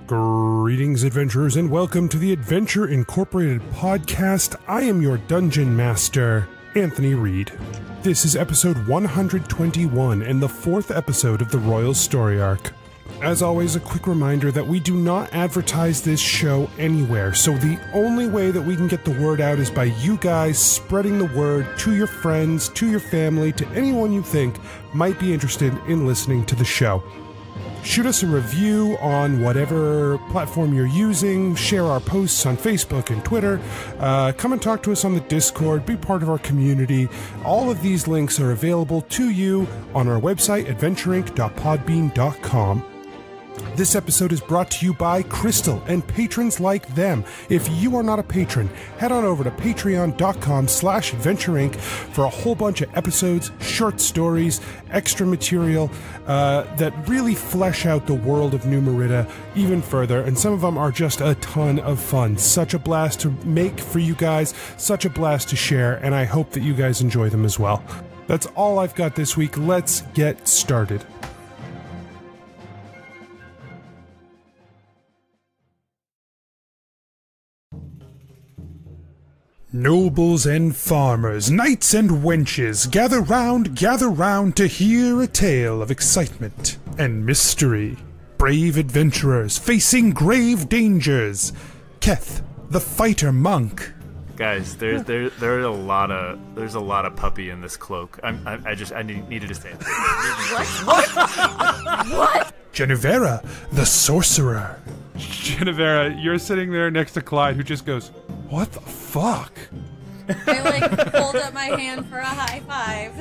Greetings, adventurers, and welcome to the Adventure Incorporated podcast. I am your dungeon master, Anthony Reed. This is episode 121 and the fourth episode of the Royal Story Arc. As always, a quick reminder that we do not advertise this show anywhere, so the only way that we can get the word out is by you guys spreading the word to your friends, to your family, to anyone you think might be interested in listening to the show. Shoot us a review on whatever platform you're using, share our posts on Facebook and Twitter, come and talk to us on the Discord, be part of our community. All of these links are available to you on our website, adventureinc.podbean.com. This episode is brought to you by Crystal and patrons like them. If you are not a patron, head on over to patreon.com/adventureinc for a whole bunch of episodes, short stories, extra material that really flesh out the world of New Merida even further, and some of them are just a ton of fun. Such a blast to make for you guys, such a blast to share, and I hope that you guys enjoy them as well. That's all I've got this week. Let's get started. Nobles and farmers, knights and wenches, gather round to hear a tale of excitement and mystery. Brave adventurers facing grave dangers. Keth, the fighter monk. Guys, there's a lot of puppy in this cloak. I needed to say it. What? Genevera, the sorcerer. Genevera, you're sitting there next to Clyde, who just goes, "What the fuck?" I hold up my hand for a high five.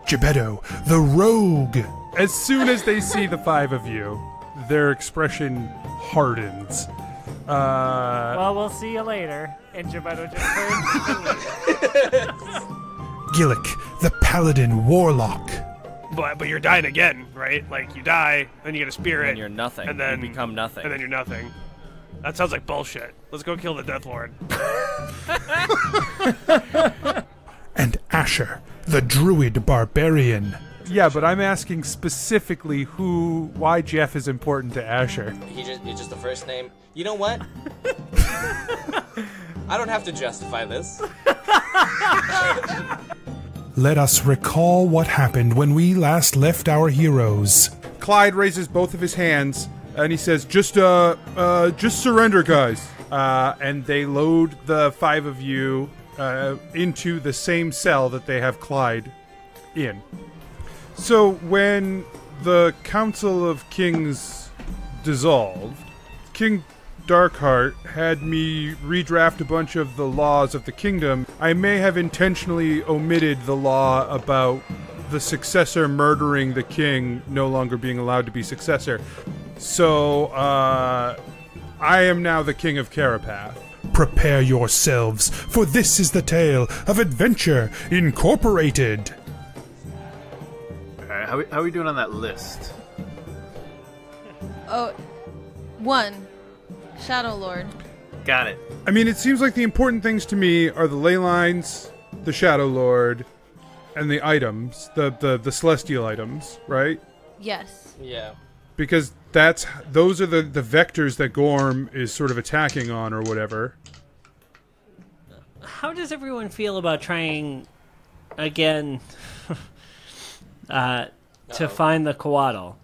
Gebetto, the rogue. As soon as they see the five of you, their expression hardens. Well, we'll see you later. And Gebetto just turns. Gillick, the paladin warlock. But you're dying again, right? Like, you die, then you get a spirit. And you're nothing. And then you become nothing. And then you're nothing. That sounds like bullshit. Let's go kill the Death Lord. And Asher, the druid barbarian. Yeah, but I'm asking specifically why Jeff is important to Asher. It's just the first name. You know what? I don't have to justify this. Let us recall what happened when we last left our heroes. Clyde raises both of his hands, and he says, just surrender, guys. And they load the five of you into the same cell that they have Clyde in. So when the Council of Kings dissolved, King Darkheart had me redraft a bunch of the laws of the kingdom. I may have intentionally omitted the law about the successor murdering the king no longer being allowed to be successor. So, I am now the King of Carapath. Prepare yourselves, for this is the tale of Adventure Incorporated. Alright, how are we doing on that list? Oh, 1. Shadow Lord. Got it. I mean, it seems like the important things to me are the ley lines, the Shadow Lord, and the items, the celestial items, right? Yes. Yeah. Because those are the vectors that Gorm is sort of attacking on or whatever. How does everyone feel about trying again to find the Coatl?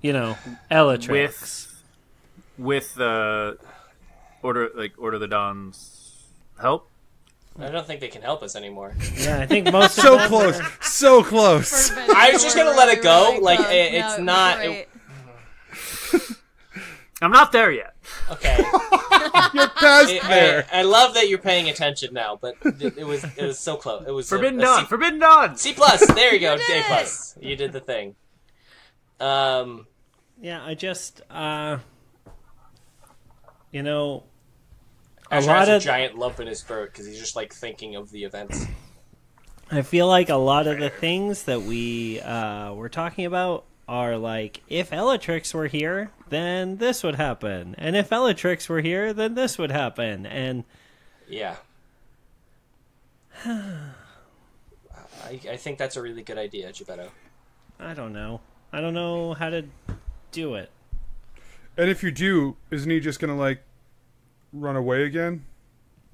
You know, Elatrix. With the Order of the Dawn's help? I don't think they can help us anymore. Yeah, I think most of So them close, are... so close. I was just gonna let it go. Like it's not. I'm not there yet. Okay. You're past there. I love that you're paying attention now, but it was so close. It was Forbidden Dawn. Forbidden Dawn. C+. There you go. A+. You did the thing. Yeah, I just you know, Asher has a giant lump in his throat because he's just like thinking of the events. I feel like a lot of the things that we were talking about are like, if Elatrix were here, then this would happen, and if Elatrix were here, then this would happen, and yeah. I think that's a really good idea, Gebetto. I don't know. I don't know how to do it. And if you do, isn't he just gonna like run away again?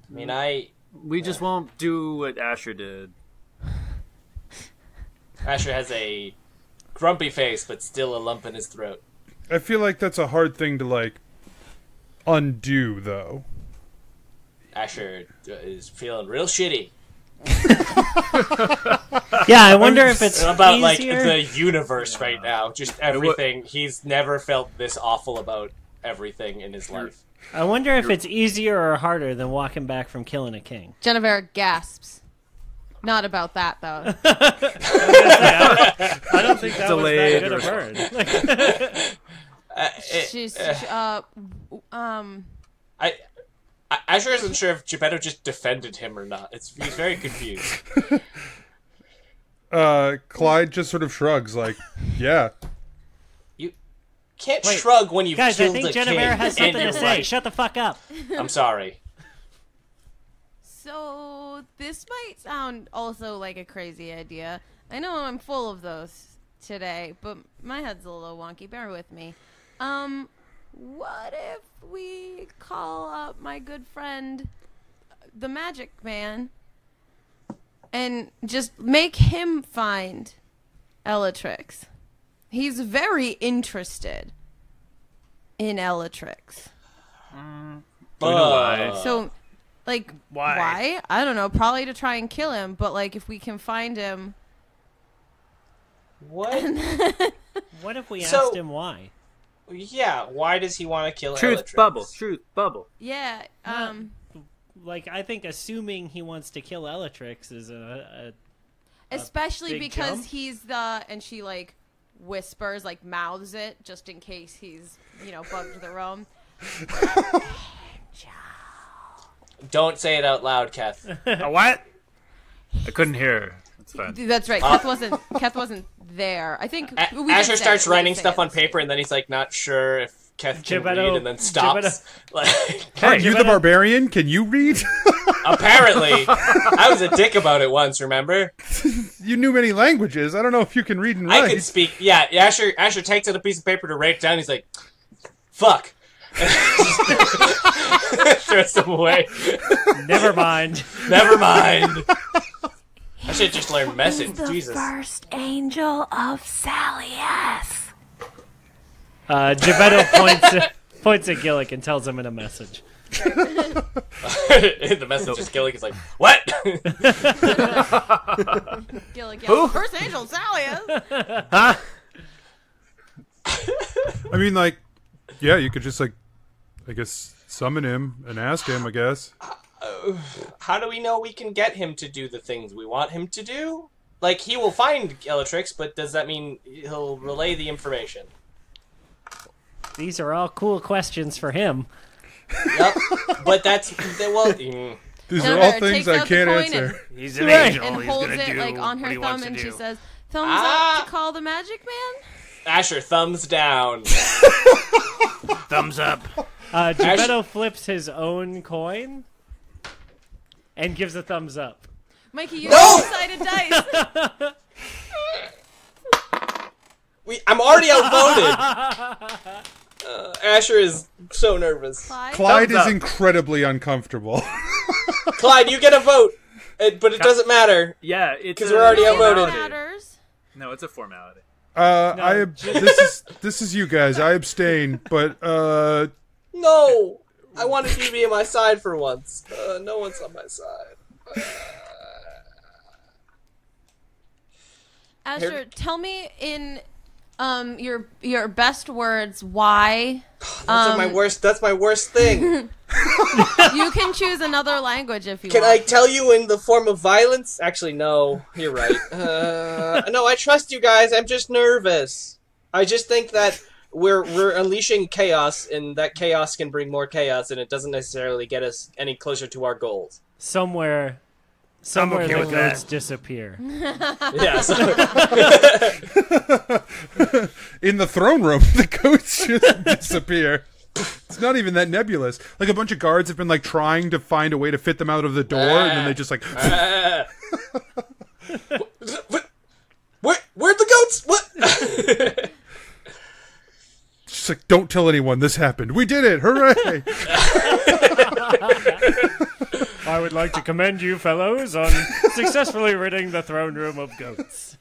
I mean, We just won't do what Asher did. Asher has a grumpy face, but still a lump in his throat. I feel like that's a hard thing to like undo, though. Asher is feeling real shitty. Yeah, I wonder if it's about easier. like the universe right now. Just everything. He's never felt this awful about everything in his life. I wonder if it's easier or harder than walking back from killing a king. Jennifer gasps. Not about that, though. I don't think that Delayed was that good a bird. She's, Asher isn't sure if Geppetto just defended him or not. He's very confused. Clyde just sort of shrugs, like, yeah. You can't Wait, shrug when you've guys, I killed think the Jennifer king. has something and to you're say. right. Shut the fuck up. I'm sorry. So, this might sound also like a crazy idea. I know I'm full of those today, but my head's a little wonky. Bear with me. What if we call up my good friend, the Magic Man, and just make him find Bellatrix? He's very interested in Bellatrix. Do we know why? So, like, why? I don't know. Probably to try and kill him, but, like, if we can find him... What? What if we So- asked him why? Yeah, why does he want to kill Truth Bellatrix? bubble. Truth bubble. Yeah, Like, I think assuming he wants to kill Bellatrix is a especially big because jump? he's the... And she, like, whispers, like, mouths it, just in case he's, bugged the room. Don't say it out loud, Keth. A what? I couldn't hear her. That's fine. That's right. Keth wasn't there. I think we Asher did say starts it. We did writing say stuff it. on paper, and then he's like not sure if Keth can Geppetto- read, and then stops. Like, Are you the barbarian? Can you read? apparently, I was a dick about it once. Remember? You knew many languages. I don't know if you can read and I write. can speak. Yeah, Asher takes out a piece of paper to write it down. He's like, "Fuck." Throws them away. never mind. Never mind. I should just learn message. Jesus. First angel of Salias. Geppetto points at Gillick and tells him in a message. The message is Gillick is like, "What?" Gillick yells, First angel Salias. I mean, like, yeah, you could just, like, I guess, summon him and ask him, I guess. How do we know we can get him to do the things we want him to do? Like, he will find Bellatrix, but does that mean he'll relay the information? These are all cool questions for him. Yep. But that's... Well... These are all things I can't answer. He's an angel. And He's holds gonna it do like on what her he wants thumb, to and she do. says, "Thumbs up to call the Magic Man." Asher, thumbs down. Thumbs up. Geppetto flips his own coin and gives a thumbs up. Mikey, you two-sided dice. I'm already outvoted. Asher is so nervous. Clyde Thumbs is up. incredibly uncomfortable. Clyde, you get a vote. But it doesn't matter. Yeah, it's Because we're already No, outvoted. it matters. No, it's a formality. This is you guys. I abstain, but No! I wanted you to be on my side for once. No one's on my side. Asher, tell me in your best words why. That's my worst thing. You can choose another language if you Can want. I tell you in the form of violence? Actually, no. You're right. No, I trust you guys. I'm just nervous. I just think that we're unleashing chaos, and that chaos can bring more chaos, and it doesn't necessarily get us any closer to our goals. Somewhere okay the with that. goats disappear. Yeah. So, in the throne room, the goats just disappear. It's not even that nebulous. Like, a bunch of guards have been, like, trying to find a way to fit them out of the door, and then they just, like... Where'd the goats? What? Just like, don't tell anyone this happened. We did it! Hooray! I would like to commend you fellows on successfully ridding the throne room of goats.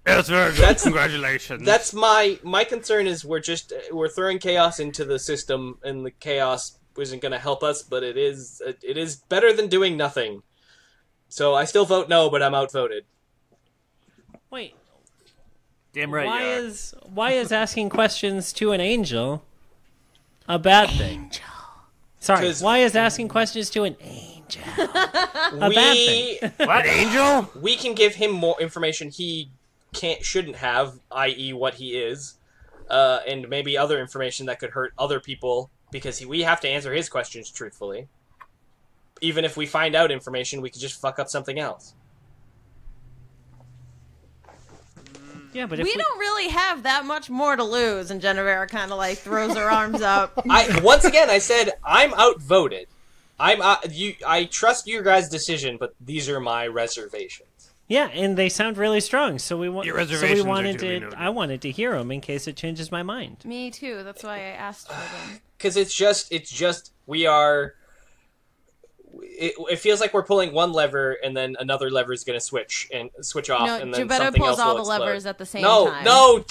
That's very good. Congratulations. That's my concern is we're throwing chaos into the system, and the chaos isn't going to help us, but it is better than doing nothing. So I still vote no, but I'm outvoted. Wait, Damn right. why is asking questions to an angel a bad thing? Sorry, why is asking questions to an angel a bad thing? What, angel? We can give him more information he shouldn't have, i.e. what he is, and maybe other information that could hurt other people, because we have to answer his questions truthfully. Even if we find out information, we could just fuck up something else. Yeah, but we don't really have that much more to lose, and Genevera kind of like throws her arms up. Once again, I said I'm outvoted. I trust your guys' decision, but these are my reservations. Yeah, and they sound really strong, so we Your reservations are wanted duly to. noted. I wanted to hear them in case it changes my mind. Me too. That's why I asked for them. Because it's just we are. It feels like we're pulling one lever and then another lever is going to switch off, No, and then Geppetto something pulls else will all the explode. levers at the same No, time.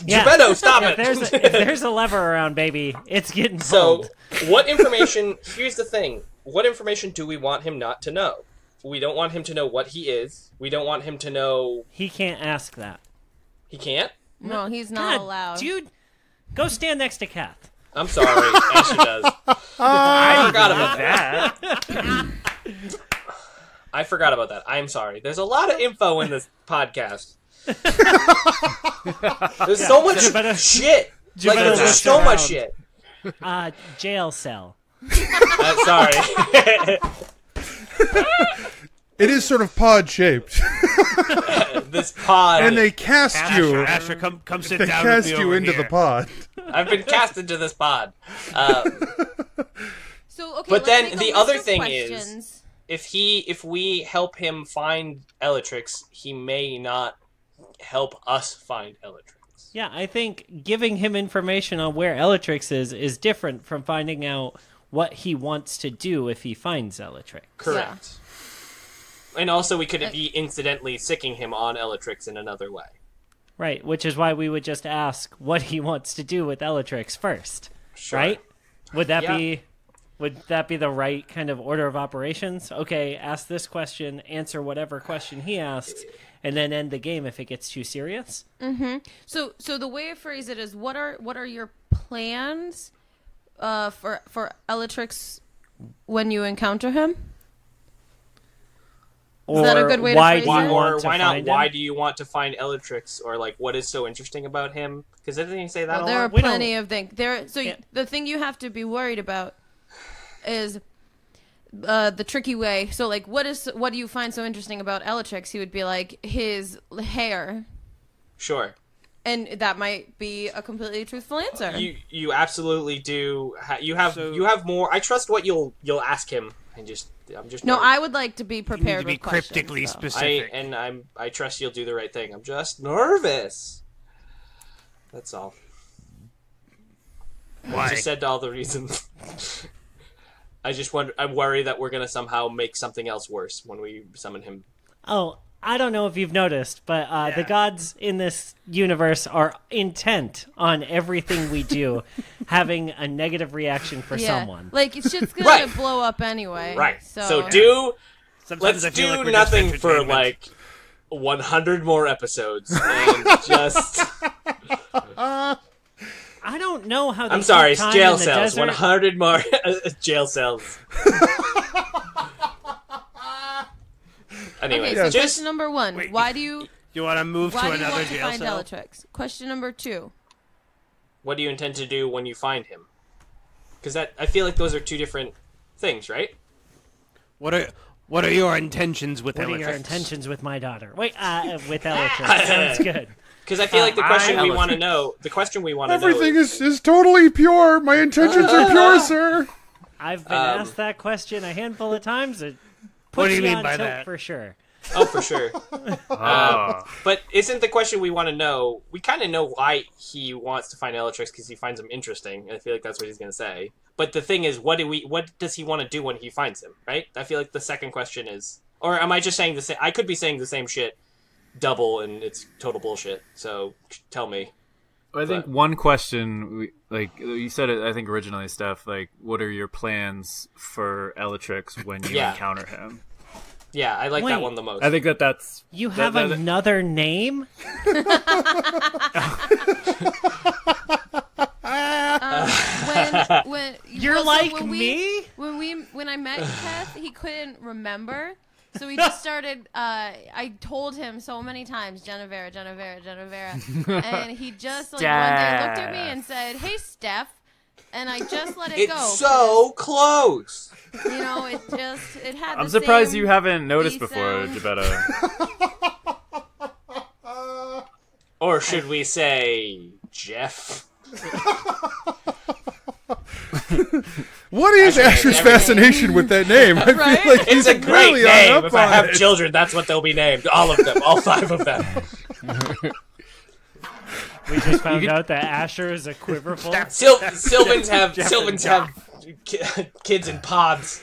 Yeah. Geppetto, stop it! If there's a lever around, baby, it's getting So, pulled. what information? Here's the thing: what information do we want him not to know? We don't want him to know what he is. We don't want him to know. He can't ask that. He can't. No, he's not God, allowed. dude, go stand next to Kath. I'm sorry, Ashley does. I forgot about that. I forgot about that. I'm sorry. There's a lot of info in this podcast. There's so much shit. Like, better there's watch so around. much shit. Jail cell. Sorry. It is sort of pod-shaped. This pod. And they cast you. Asher, come sit They down cast with me you over into here. the pod. I've been cast into this pod. So okay, But let's then make a the list other of thing questions. if we help him find Elatrix, he may not help us find Elatrix. Yeah, I think giving him information on where Elatrix is different from finding out what he wants to do if he finds Elatrix. Correct. And also, we could be incidentally sicking him on Elatrix in another way. Right, which is why we would just ask what he wants to do with Elatrix first. Sure. Right? Would that Yeah. be the right kind of order of operations? Okay, ask this question, answer whatever question he asks, and then end the game if it gets too serious? So the way I phrase it is, what are your plans for Elatrix when you encounter him? Is that a good way to why phrase do you it? want Or to why not? find Why him? do you want to find Elatrix? Or like, what is so interesting about him? Because didn't he say that Well, a there are lot? We plenty don't- of things. Yeah. The thing you have to be worried about is the tricky way. So like, what do you find so interesting about Elatrix? He would be like his hair, Sure. and that might be a completely truthful answer. You absolutely do. You have more. I trust what you'll ask him. I'm just No, nervous. I would like to be You need prepared to be with questions. cryptically though. specific. I trust you'll do the right thing. I'm just nervous. That's all. I Why? just said all the reasons. I worry that we're gonna somehow make something else worse when we summon him. Oh, I don't know if you've noticed, but the gods in this universe are intent on everything we do having a negative reaction for someone. Like shit's gonna Right. blow up anyway. Right. So, Sometimes let's I feel do like we're just nothing for entertainment. like 100 more episodes and just. I don't know how. They I'm sorry, keep time jail in the cells. desert. 100 more jail cells. Anyway, Okay, so just question number one: Wait. why do you You want to move to why do you another want to jail find cell? Elatrix? Question number two: what do you intend to do when you find him? Because I feel like those are two different things, right? What are your intentions with What are your Elatrix? intentions with my daughter? Wait, with Elatrix. Sounds good. Because I feel like the question we Elatrix. want to know, Everything is totally pure. My intentions are pure, sir. I've been asked that question a handful of times. It What puts do you me mean on by tilt that? for sure. Oh, for sure. Oh. But isn't the question we want to know? We kind of know why he wants to find Elatrix because he finds him interesting. And I feel like that's what he's going to say. But the thing is, what does he want to do when he finds him? Right? I feel like the second question is, or am I just saying the same? I could be saying the same shit double, and it's total bullshit. So tell me. I think one question, like you said it, I think originally, Steph, like, what are your plans for Elatrix when you encounter him? Yeah, I like that one the most. I think that's... You have another name? When You're like me? When I met Keth, he couldn't remember. So we just started, I told him so many times, Genevera. And he just, like, one day looked at me and said, "Hey, Steph." And I just let it go. It's so close. You know, it had I'm surprised you haven't noticed before, Gebetto. Or should we say, Jeff? What is Asher's fascination with that name? I feel like he's It's a great really name. If I on have it. children, that's what they'll be named. All of them. All 5 of them. We just found out that Asher is a quiverful. Sylvans have kids in pods.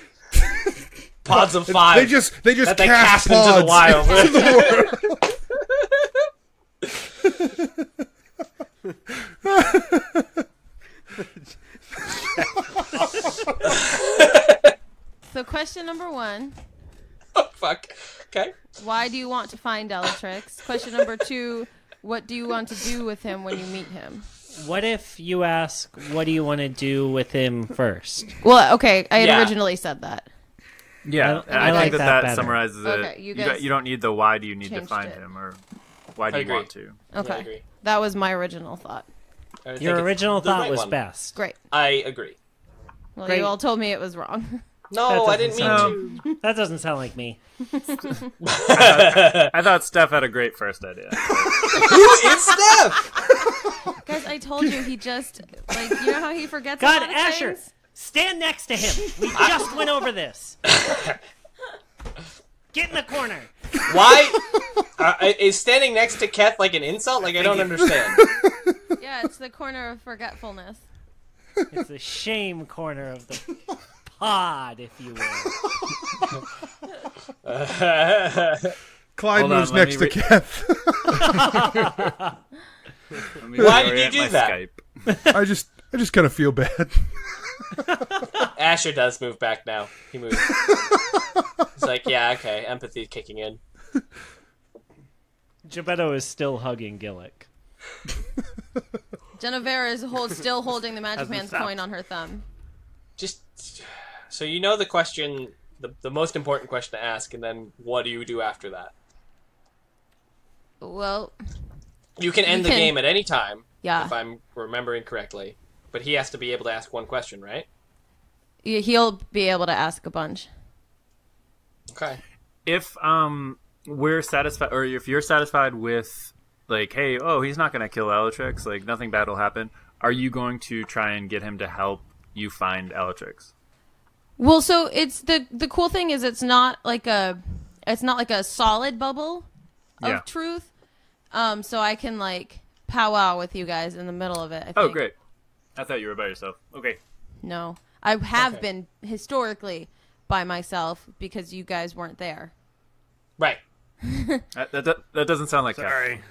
Pods of 5. They just that they cast cast into the pods wild. So question number 1. Oh, fuck. Okay. Why do you want to find Elatrix? Question number 2. What do you want to do with him when you meet him? What if you ask, what do you want to do with him first? Well, okay, I had originally said that. Yeah, I I like think that that better. summarizes it. Okay, you don't need the why do you need to changed find it. him, or why do I you agree. want to. Okay, Yeah, I agree. that was my original thought. I think Your it's original the thought right was one. best. Great. I agree. Well, Great. you all told me it was wrong. No, I That didn't doesn't mean to. That doesn't sound like me. I thought Steph had a great first idea. Who is Steph? Guys, I told you he just, like, you know how he forgets God, a lot of Asher, things? stand next to him. We just went over this. Get in the corner. Why? Is standing next to Keth like an insult? Like, I don't understand. Yeah, it's the corner of forgetfulness. It's the shame corner of the pod, if you will. Clyde Hold on, moves let next me to Keth. Why did you do my that? Skype. I just kind of feel bad. Asher does move back now. He moves. It's like, yeah, okay, empathy kicking in. Gebetto is still hugging Gillick. Genevera is still holding the Magic Hasn't Man's stopped. coin on her thumb. Just so you know the question, the most important question to ask, and then what do you do after that? Well, You can end the game at any time, yeah. if I'm remembering correctly. But he has to be able to ask one question, right? He'll be able to ask a bunch. Okay. If we're satisfied, or if you're satisfied with, like, hey, he's not going to kill Elatrix, like, nothing bad will happen, are you going to try and get him to help you find Elatrix? Well, so it's the cool thing is it's not like a solid bubble of truth. So I can, like, powwow with you guys in the middle of it, I think. Oh, great. I thought you were by yourself. Okay. No. I have been historically by myself because you guys weren't there. Right. That doesn't sound like Sorry.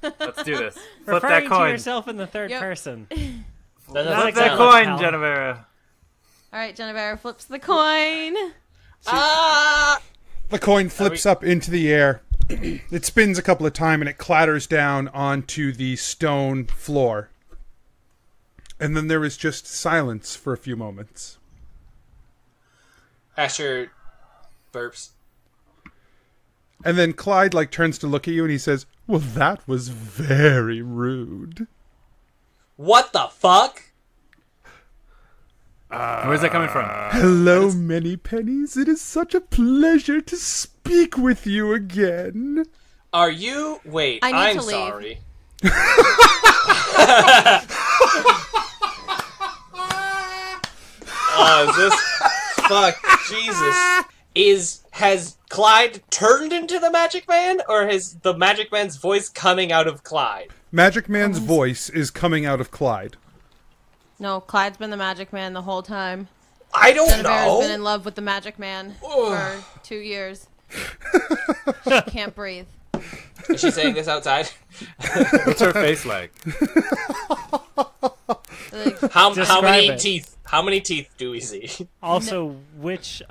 Let's do this. Flip Referring that coin. to yourself in the third Yep. person. That Not doesn't Flip that exactly. sound- coin, Hell. Genevera. All right, Genevera flips the coin. Ah! The coin flips up into the air. It spins a couple of times and it clatters down onto the stone floor. And then there is just silence for a few moments. Asher burps. And then Clyde turns to look at you and he says, "Well, that was very rude." What the fuck? Where's that coming from? Hello, Many Pennies. It is such a pleasure to speak with you again. Are you? Wait, I need I'm to leave. sorry. Oh, is this? Fuck, Jesus. Has Clyde turned into the Magic Man, or has the Magic Man's voice coming out of Clyde? Magic Man's voice is coming out of Clyde. No, Clyde's been the Magic Man the whole time. I don't Genevieve's know. been in love with the Magic Man for 2 years. She can't breathe. Is she saying this outside? What's her face like? Like, How Describe many it. teeth? How many teeth do we see? Also, which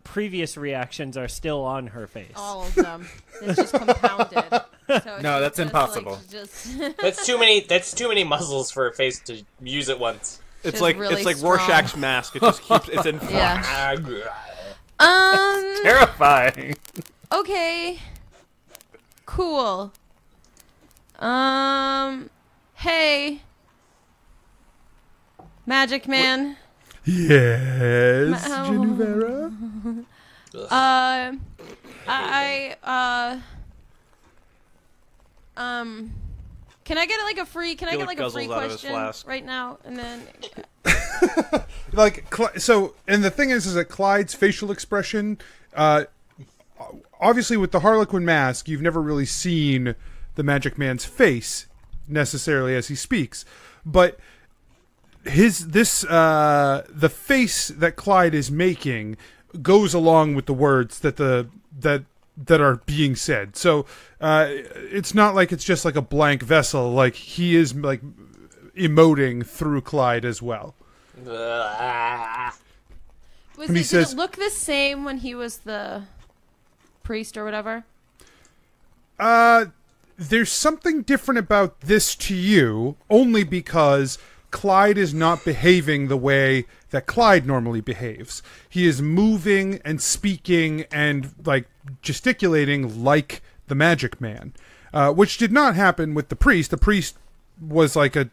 previous reactions are still on her face? all of them. It's just compounded. So it's No, that's just, impossible. Like, just That's too many muscles for a face to use at once. It's Just like really it's like strong. Rorschach's mask. It just keeps it's in flux. yeah. Ah, Terrifying. Okay. Cool. Hey. Magic Man. Yes, Ma- Genevera? Can I get like a free? Can I get Felix like a free guzzles out of his question flask. right now? And then Like, so, and the thing is that Clyde's facial expression, obviously with the Harlequin mask, you've never really seen the Magic Man's face necessarily as he speaks, but the face that Clyde is making goes along with the words that that are being said. So it's not like it's just like a blank vessel. Like, he is like emoting through Clyde as well. did says- it look the same when he was the priest or whatever? There's something different about this to you, only because Clyde is not behaving the way that Clyde normally behaves. He is moving and speaking and like gesticulating like the Magic Man, which did not happen with the priest. The priest was like a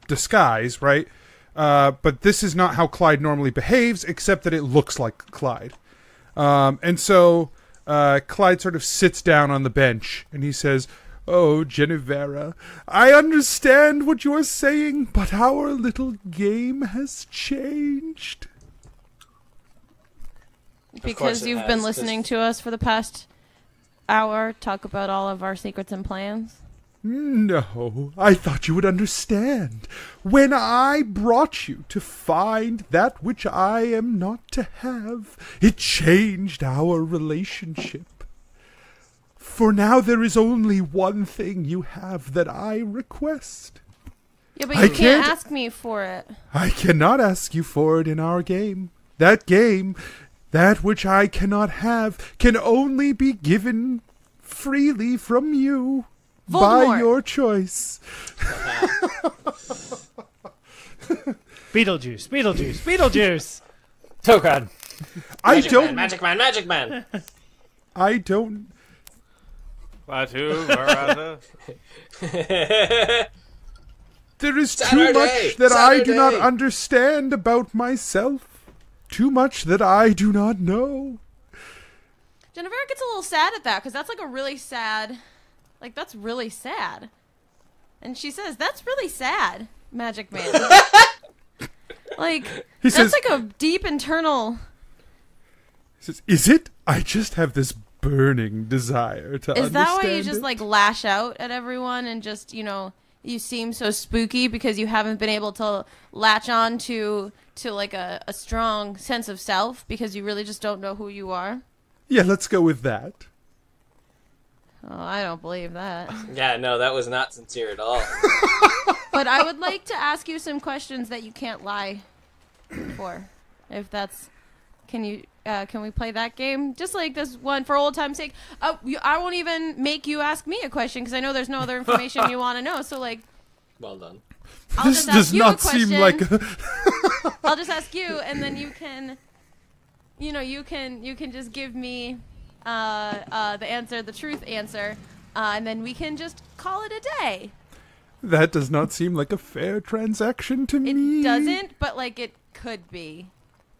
disguise, right? But this is not how Clyde normally behaves, except that it looks like Clyde. And so Clyde sort of sits down on the bench and he says, "Oh, Genevera, I understand what you are saying, but our little game has changed." Because it you've has, been 'cause- listening to us for the past hour talk about all of our secrets and plans. No, I thought you would understand. When I brought you to find that which I am not to have, it changed our relationship. For now there is only one thing you have that I request. Yeah, but I you can't can't- ask me for it. I cannot ask you for it in our game. That game, that which I cannot have, can only be given freely from you. By Voldemort. your choice. Beetlejuice. Oh God. Magic Man. I don't. Batu, Barada. There is too Saturday! much that I do not Saturday! understand about myself. Too much that I do not know. Jennifer gets a little sad at that because that's like a really sad. Like, that's really sad. And she says, "That's really sad, Magic Man." Like, He that's says- like a deep internal. He says, "Is it? I just have this burning desire to Is understand that why you just it." like lash out at everyone and just, you know, you seem so spooky because you haven't been able to latch on to like a strong sense of self because you really just don't know who you are? Yeah, let's go with that. Oh, I don't believe that. Yeah, no, that was not sincere at all. But I would like to ask you some questions that you can't lie for. If that's, can we play that game? Just like this one for old time's sake. I won't even make you ask me a question because I know there's no other information you want to know. So like, Well done. I'll This just ask does you not a question. seem like a... I'll just ask you, and then you can, you know, you can just give me the answer, the truth answer, and then we can just call it a day. That does not seem like a fair transaction to It me. doesn't, but like it could be,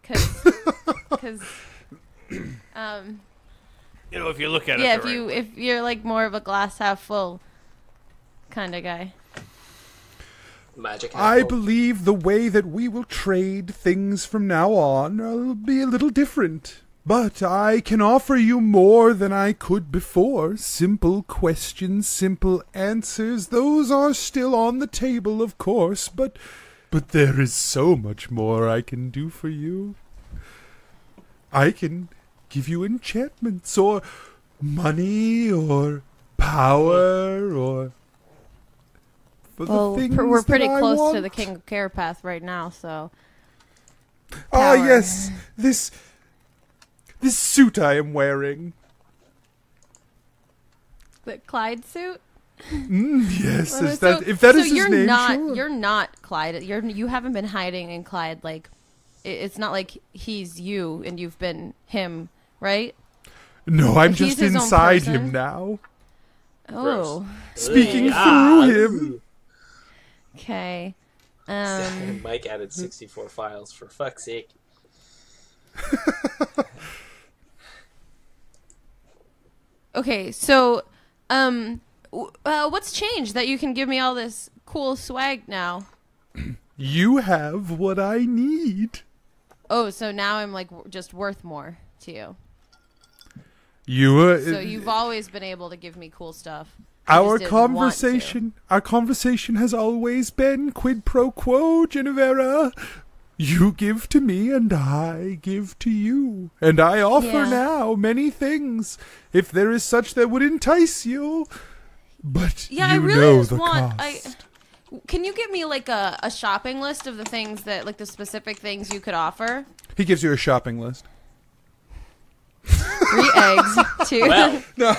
because You know, if you look at yeah, it, the right way. if you're like more of a glass half full kind of guy. Magic. I believe the way that we will trade things from now on will be a little different. But I can offer you more than I could before. Simple questions, simple answers. Those are still on the table, of course, but there is so much more I can do for you. I can give you enchantments, or money, or power, or... Well, we're pretty close to the King of Carapath right now, so... Ah, yes, this suit I am wearing. The Clyde suit? Yes, if that is his name, sure. You're not Clyde. You haven't been hiding in Clyde. Like, it's not like he's you and you've been him, right? No, I'm just inside him now. Oh. Speaking through him. Okay. Mike added 64 files, for fuck's sake. Okay, so, what's changed that you can give me all this cool swag now? You have what I need. Oh, so now I'm, like, just worth more to you. So you've always been able to give me cool stuff. Our conversation has always been quid pro quo, Genevera. You give to me, and I give to you. And I offer now many things, if there is such that would entice you. But I really know just the want... cost. Can you give me, like, a shopping list of the things that, like, the specific things you could offer? He gives you a shopping list. 3 eggs, 2... Well. No.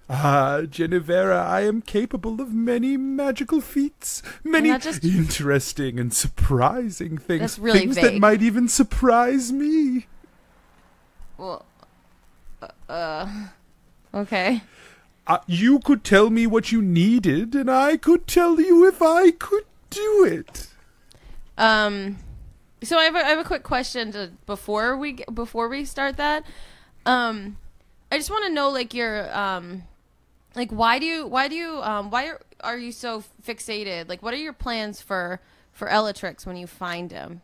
Genevera, I am capable of many magical feats, many interesting and surprising things. That's really things vague. that might even surprise me. Well, okay. You could tell me what you needed, and I could tell you if I could do it. So I have a quick question before we start that. I just want to know, like, your like, why are you so fixated? Like, what are your plans for Elatrix when you find him?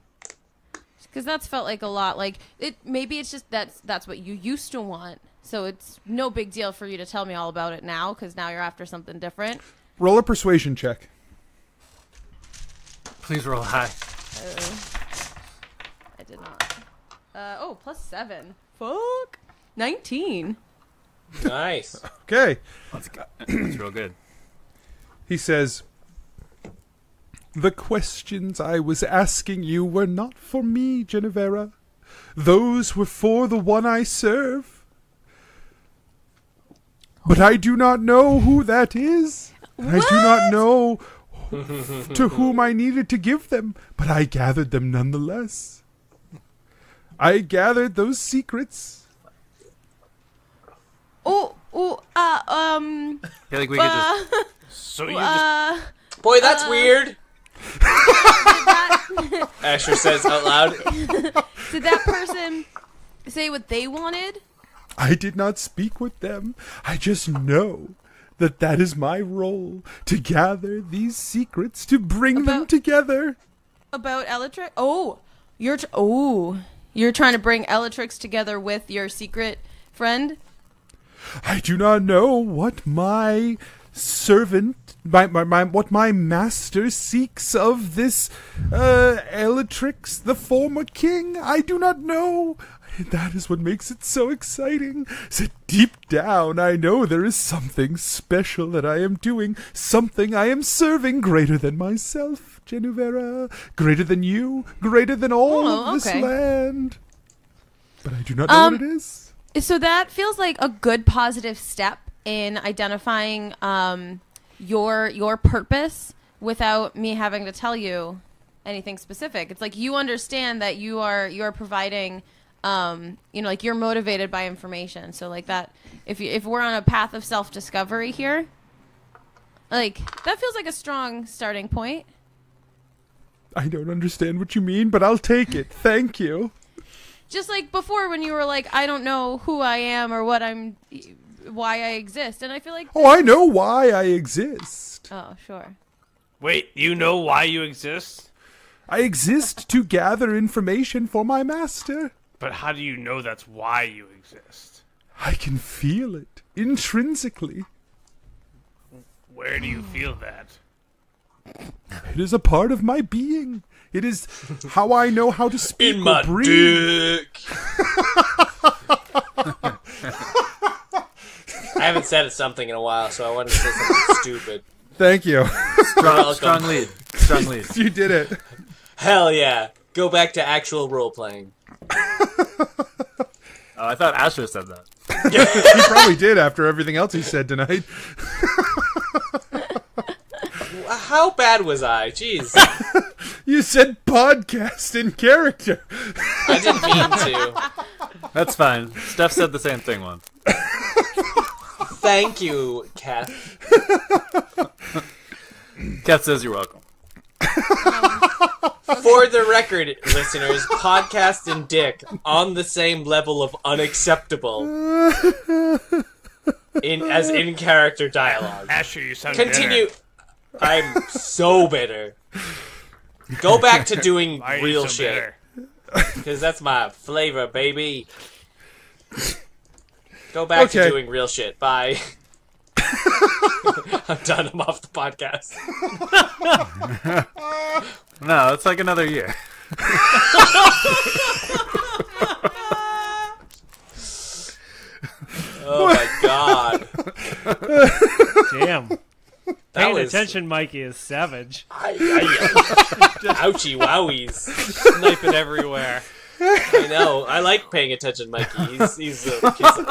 Because that's felt like a lot. Like, maybe it's just that's what you used to want. So it's no big deal for you to tell me all about it now, because now you're after something different. Roll a persuasion check. Please roll high. I did not. +7. Fuck. 19. Nice. Okay. That's real good. He says, the questions I was asking you were not for me, Genevera. Those were for the one I serve. But I do not know who that is. And I do not know to whom I needed to give them, but I gathered them nonetheless. I gathered those secrets. I feel like we could just... So you just... Boy, that's weird. Asher says out loud. Did that person say what they wanted? I did not speak with them. I just know that is my role, to gather these secrets, to bring them together. About Elatrix? You're trying to bring Elatrix together with your secret friend? I do not know what my servant, what my master seeks of this Elatrix, the former king. I do not know. That is what makes it so exciting. So deep down, I know there is something special that I am doing, something I am serving greater than myself, Genevera, greater than you, greater than all of this land. But I do not know what it is. So that feels like a good positive step in identifying your purpose without me having to tell you anything specific. It's like you understand that you are providing, like you're motivated by information. So like that, if we're on a path of self-discovery here, like that feels like a strong starting point. I don't understand what you mean, but I'll take it. Thank you. Just like before when you were like, I don't know who I am or what I'm why I exist, and I feel like. Oh, I know why I exist. Oh, sure. Wait, you know why you exist? I exist to gather information for my master. But how do you know that's why you exist? I can feel it intrinsically. Where do you feel that? It is a part of my being. It is how I know how to speak In my or breathe. dick. I haven't said something in a while, so I wanted to say something stupid. Thank you. Strong lead. Strong lead. You did it. Hell yeah. Go back to actual role-playing. I thought Asher said that. He probably did after everything else he said tonight. How bad was I? Jeez. You said podcast in character. I didn't mean to. That's fine. Steph said the same thing once. Thank you, Kath. Kath says you're welcome. For the record, listeners, podcast and dick on the same level of unacceptable as in character dialogue. Asher, you sound Continue. bitter. I'm so bitter. Go back to doing Why are you real so shit. bitter? Because that's my flavor, baby. Go back to Okay. doing real shit. Bye. I'm done. I'm off the podcast. No, it's like another year. Oh my god. Damn. That Paying was... attention, Mikey, is savage. Ouchie wowies. Sniping everywhere. I know. I like paying attention, Mikey. He's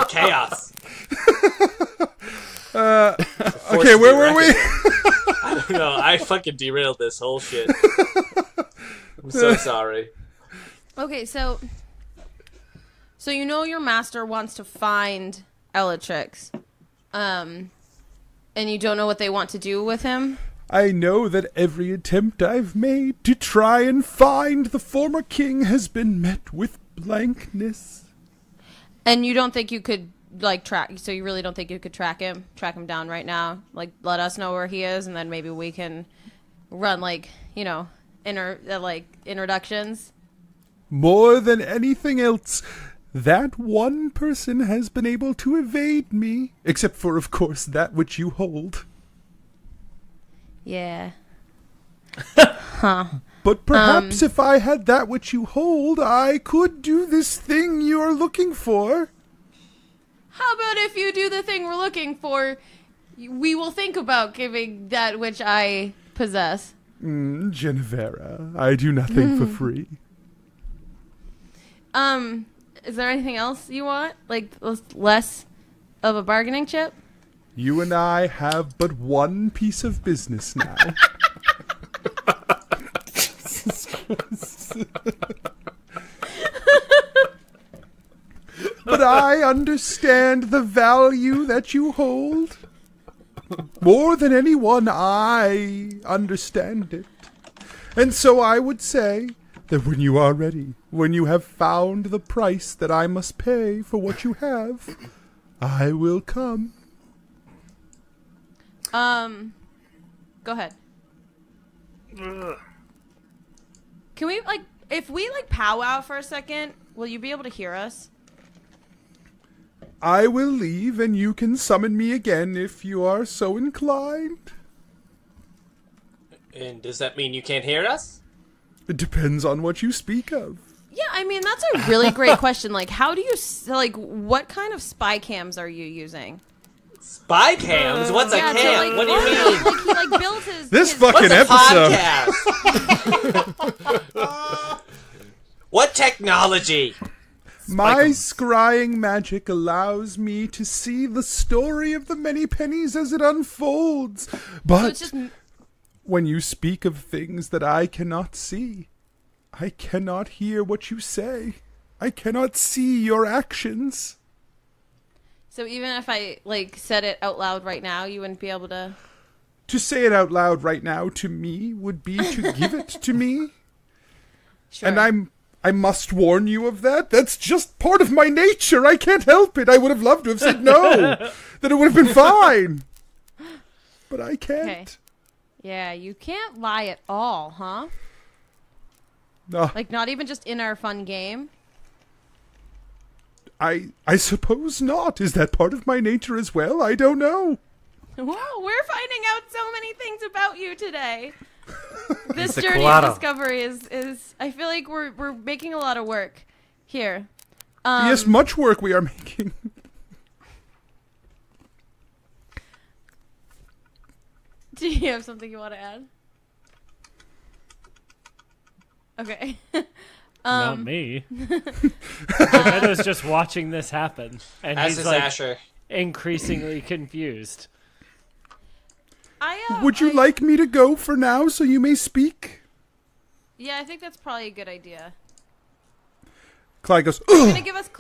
chaos. Okay, where were we? I don't know. I fucking derailed this whole shit. I'm so sorry. Okay, so you know your master wants to find Bellatrix, and you don't know what they want to do with him? I know that every attempt I've made to try and find the former king has been met with blankness. And you don't think you could, like, track... So you really don't think you could track him down right now? Like, let us know where he is, and then maybe we can run, like, you know, introductions? More than anything else, that one person has been able to evade me, except for, of course, that which you hold. Yeah. But perhaps if I had that which you hold, I could do this thing you are looking for. How about if you do the thing we're looking for, we will think about giving that which I possess. Genevera, I do nothing for free. Is there anything else you want? Like, less of a bargaining chip? You and I have but one piece of business now. But I understand the value that you hold. More than anyone, I understand it. And so I would say that when you are ready, when you have found the price that I must pay for what you have, I will come. Go ahead. Can we, like, if we, like, powwow for a second, will you be able to hear us? I will leave, and you can summon me again if you are so inclined. And does that mean you can't hear us? It depends on what you speak of. Yeah, I mean, that's a really great question. Like, how do you, like, what kind of spy cams are you using? Spy cams? What's a cam? So, like, What do you mean? Like, he, like, built his... This his, fucking What's a episode. podcast? What technology? My scrying magic allows me to see the story of the Many Pennies as it unfolds. So But it's just... when you speak of things that I cannot see, I cannot hear what you say. I cannot see your actions. So even if I, like, said it out loud right now, you wouldn't be able to... To say it out loud right now to me would be to give it to me. Sure. And I'm I must warn you of that. That's just part of my nature. I can't help it. I would have loved to have said no. Then it would have been fine. But I can't. Okay. Yeah, you can't lie at all, huh? No. Like, not even just in our fun game? I suppose not. Is that part of my nature as well? I don't know. Whoa, we're finding out so many things about you today. This the journey Colado. of discovery is I feel like we're making a lot of work here. Yes, much work we are making. Do you have something you want to add? Okay. Not me. Meadows just watching this happen, and As he's is like Asher. increasingly confused. Would you like me to go for now so you may speak? Yeah, I think that's probably a good idea. Clyde goes, You're ugh! gonna give us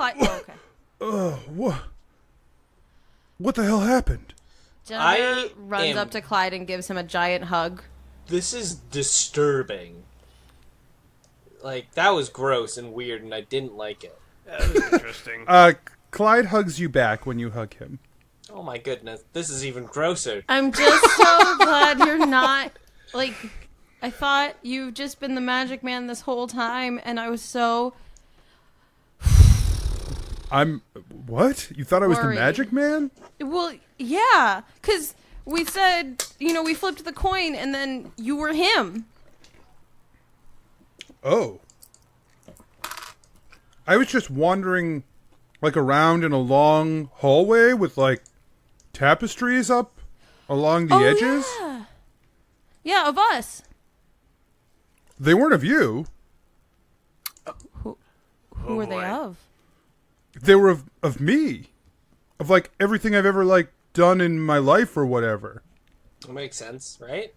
Oh, okay. What the hell happened? Jennifer runs am- up to Clyde and gives him a giant hug. This is disturbing. Like, that was gross and weird, and I didn't like it. That was interesting. Clyde hugs you back when you hug him. Oh my goodness, this is even grosser. I'm just so glad you're not, like, I thought you've just been the magic man this whole time, and I was so What? You thought I was Worried. the magic man? Well, yeah, because we said, we flipped the coin, and then you were him. Oh. I was just wandering, like, around in a long hallway with, like, tapestries up along the edges. Yeah. Yeah, of us. They weren't of you. Who were they boy. of? They were of me. Of, like, everything I've ever, like, done in my life or whatever. That makes sense, right?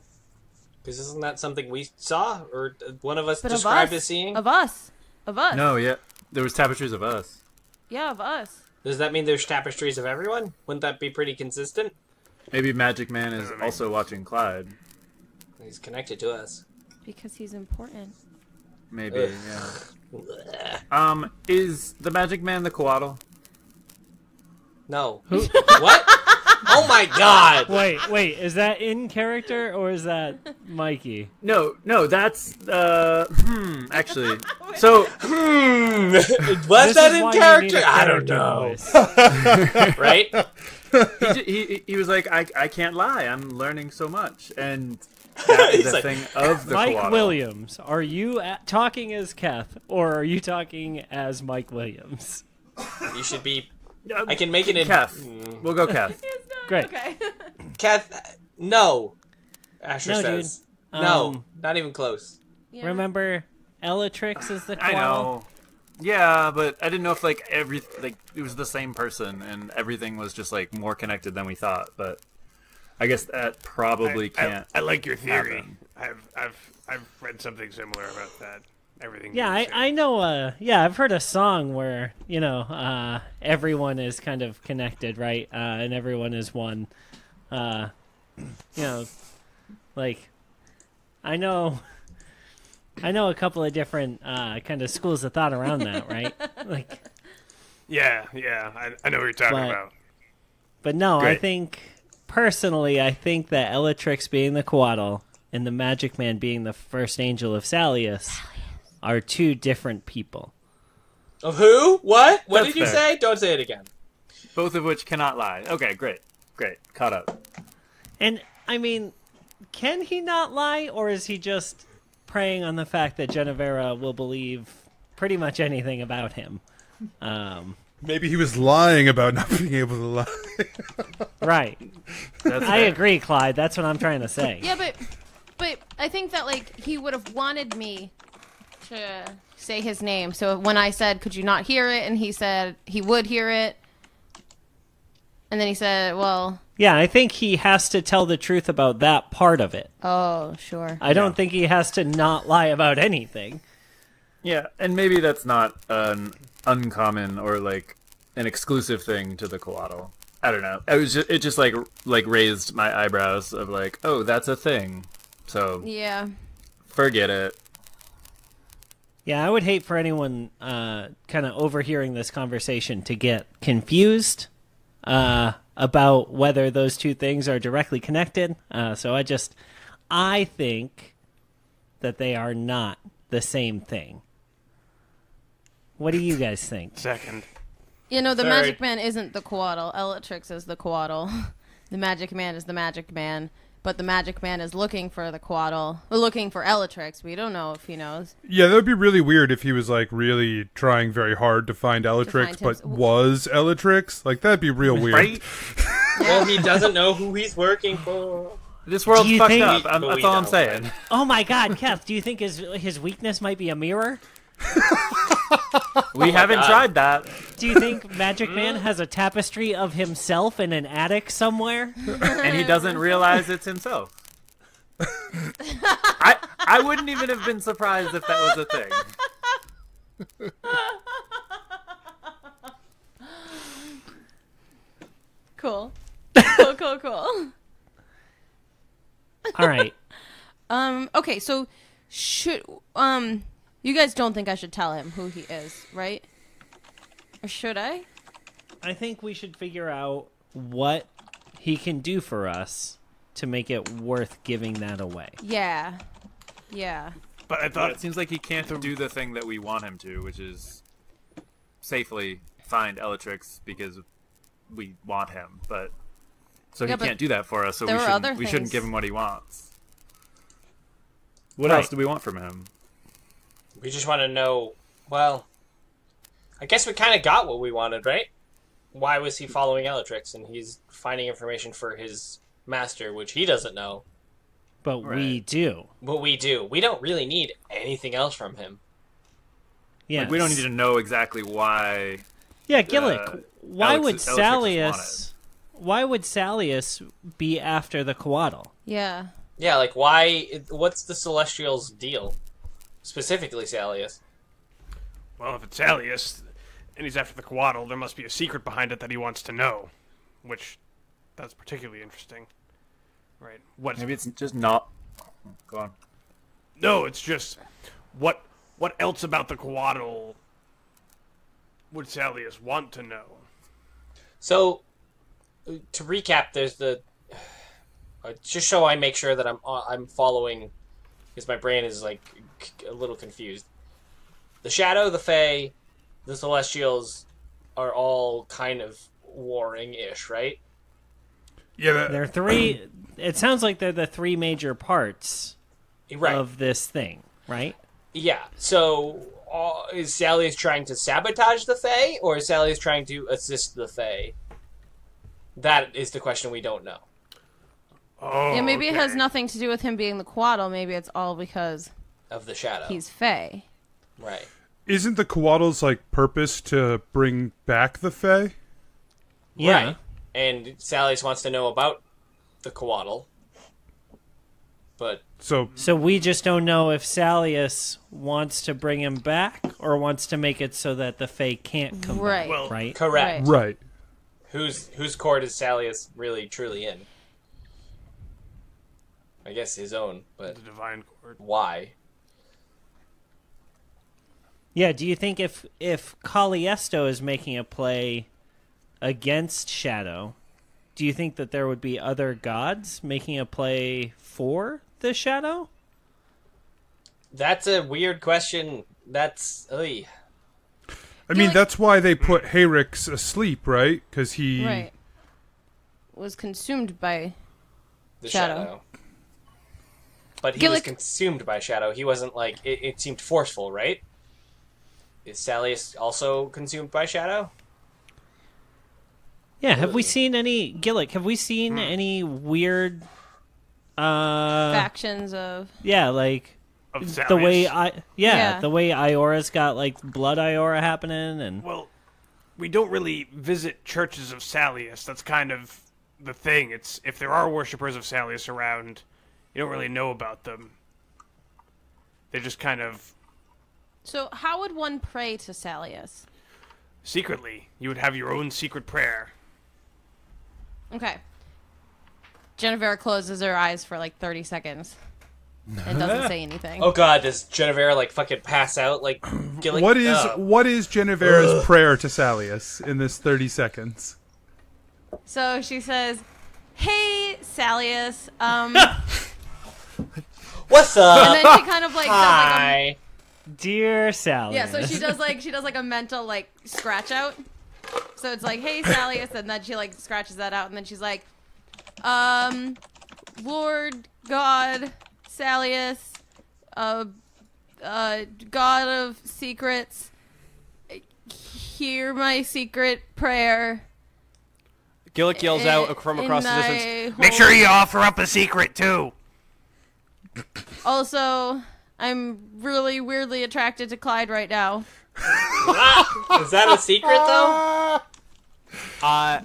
Because isn't that something we saw, or one of us But described of us. as seeing? Of us. Of us. No, yeah. There was tapestries of us. Yeah, of us. Does that mean there's tapestries of everyone? Wouldn't that be pretty consistent? Maybe Magic Man is also watching Clyde. He's connected to us. Because he's important. Maybe, Ugh. yeah. Is the Magic Man the Coatl? No. What? Oh my god! Wait, is that in character or is that Mikey? No, that's actually. So Was This that is in why you character? need a I don't character know. voice. Right? he was like, I can't lie. I'm learning so much, and that is He's a like, thing of the Mike Coatl. Williams, are you talking as Keth or are you talking as Mike Williams? You should be. I can make it in. Keth. We'll go Keth. Great. Okay. Kath. No. Asher No, says. dude. No. Not even close. Yeah. Remember, Ellatrix is the I koala? know. Yeah, but I didn't know if it was the same person and everything was just like more connected than we thought. But I guess that probably can't. I like your theory. happen. I've read something similar about that. Everything. Yeah, being the I same. know. Yeah, I've heard a song where everyone is kind of connected, right? And everyone is one. Like I know a couple of different kind of schools of thought around that, right? Like, Yeah. I know what you're talking But- about. but no, I Great. think personally, I think that Ellatrix being the Coatl and the Magic Man being the first angel of Salius are two different people. Of who? What? What That's did you fair. say? Don't say it again. Both of which cannot lie. Okay, great. Caught up. And I mean, can he not lie, or is he just preying on the fact that Genevera will believe pretty much anything about him? Maybe he was lying about not being able to lie. Right. That's I fair. agree, Clyde. That's what I'm trying to say. Yeah, but I think that, like, he would have wanted me to say his name. So when I said, could you not hear it? And he said he would hear it. And then he said, well, Yeah, I think he has to tell the truth about that part of it. oh, sure. I don't think he has to not lie about anything. Yeah, and maybe that's not an uncommon or like an exclusive thing to the Coatl. I don't know. It just like raised my eyebrows of like, oh, that's a thing. So Yeah. forget it. Yeah, I would hate for anyone kind of overhearing this conversation to get confused about whether those two things are directly connected. So I think that they are not the same thing. What do you guys think? Second. The Third. magic man isn't the Coatl. Elatrix is the Coatl. The magic man is the magic man. But the magic man is looking for the Coatl. We're looking for Elatrix. We don't know if he knows. Yeah, that would be really weird if he was like really trying very hard to find Elatrix, find but him. was Elatrix. Like that'd be real weird. Right? Well, he doesn't know who he's working for. This world's Do you fucked think- up. But we That's all I'm know, saying. Oh my God, Kev, do you think his weakness might be a mirror? We haven't God. tried that. Do you think Magic Man has a tapestry of himself in an attic somewhere? And he doesn't realize it's himself. I wouldn't even have been surprised if that was a thing. Cool. Cool. All right. Okay, so should you guys don't think I should tell him who he is, right? Or should I? I think we should figure out what he can do for us to make it worth giving that away. Yeah. But I But thought it seems like he can't do the thing that we want him to, which is safely find Elatrix because we want him. But so Yeah, he but can't do that for us. So there we were other shouldn't things. give him what he wants. What Right. else do we want from him? We just want to know, well, I guess we kind of got what we wanted, right? Why was he following Elatrix? And he's finding information for his master, which he doesn't know. But we Right. do. But we do. We don't really need anything else from him. Yeah. Like, we don't need to know exactly why. Yeah, Gillick, why Alex- would Elatrix is Salius why would Salius be after the Coatl? Yeah. Yeah, like, why? What's the Celestials' deal? Specifically, Salius. well, if it's Alias and he's after the Coatl, there must be a secret behind it that he wants to know, which that's particularly interesting. Right? Maybe it's just not. Go on. No, it's just what else about the Coatl would Salius want to know? So, to recap, there's the just so I make sure that I'm following, because my brain is like a little confused. The Shadow, the Fae, the Celestials are all kind of warring-ish, right? Yeah, There are three. It sounds like they're the three major parts Right. of this thing, right? Yeah. So, is Salius trying to sabotage the Fae, or is Salius trying to assist the Fae? That is the question we don't know. Oh, Yeah, maybe it has okay. nothing to do with him being the Coatl. Maybe it's all because Of the Shadow. he's Fae. Right. isn't the Coatl's like purpose to bring back the Fae? Yeah. Right. And Salius wants to know about the Coatl. But So So we just don't know if Salius wants to bring him back or wants to make it so that the Fae can't come Right. Well, back, right? correct. right. Whose court is Salius really truly in? I guess his own, but the Divine Court. why? Yeah, do you think if Caliesto is making a play against Shadow, do you think that there would be other gods making a play for the Shadow? That's a weird question. That's I mean, that's why they put Hayrix asleep, right? Because he. Right. Was consumed by. the Shadow. Shadow. But he was Gillick- consumed by Shadow. He wasn't like it seemed forceful, right? Is Salius also consumed by Shadow? Yeah, have we seen any Gillick? Have we seen any weird Factions of. yeah, like Of the Salius. way Yeah. the way Iora's got like blood Iora happening and Well, we don't really visit churches of Salius. That's kind of the thing. It's if there are worshippers of Salius around, you don't really know about them. They just kind of So how would one pray to Salius? secretly. You would have your own secret prayer. Okay. Genevera closes her eyes for like 30 seconds. and doesn't say anything. Oh god, does Genevera like fucking pass out? Like, What is Genevera's prayer to Salius in this 30 seconds? So she says, "Hey, Salius, what's up? and then she kind of like does like Hi. Dear Sally. yeah. So she does like a mental like scratch out. So it's like, "Hey, Salius," and then she like scratches that out, and then she's like, "Lord God, Salius, God of secrets, hear my secret prayer." Gillick yells out from across the distance. Make Sure you offer up a secret too. Also, I'm really weirdly attracted to Clyde right now. Is that a secret though? Uh,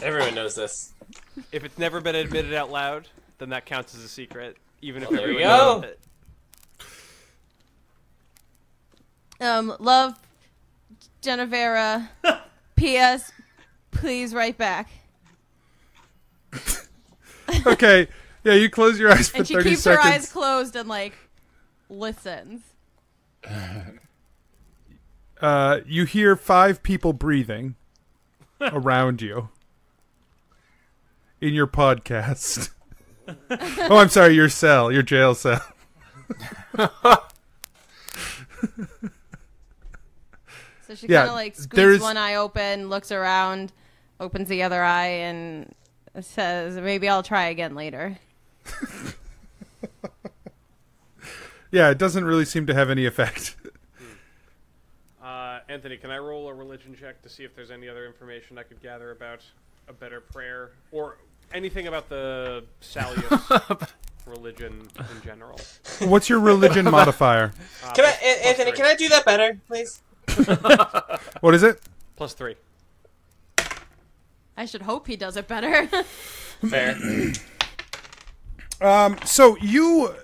Everyone knows this. if it's never been admitted out loud, then that counts as a secret, even if Well, there everyone you go. knows it. Love, Genevera. P.S. Please write back. Okay, yeah, you close your eyes for And she 30 keeps seconds. her eyes closed and like listens. You hear 5 people breathing around you in your podcast. Oh, I'm sorry, your jail cell. So she Yeah, kind of like there's- squeezes one eye open, looks around, opens the other eye, and says, "Maybe I'll try again later." Yeah, it doesn't really seem to have any effect. Anthony, can I roll a religion check to see if there's any other information I could gather about a better prayer or anything about the Salius religion in general? What's your religion modifier? Can I, Anthony? Can I do that better, please? What is it? +3. I should hope he does it better. Fair. So you,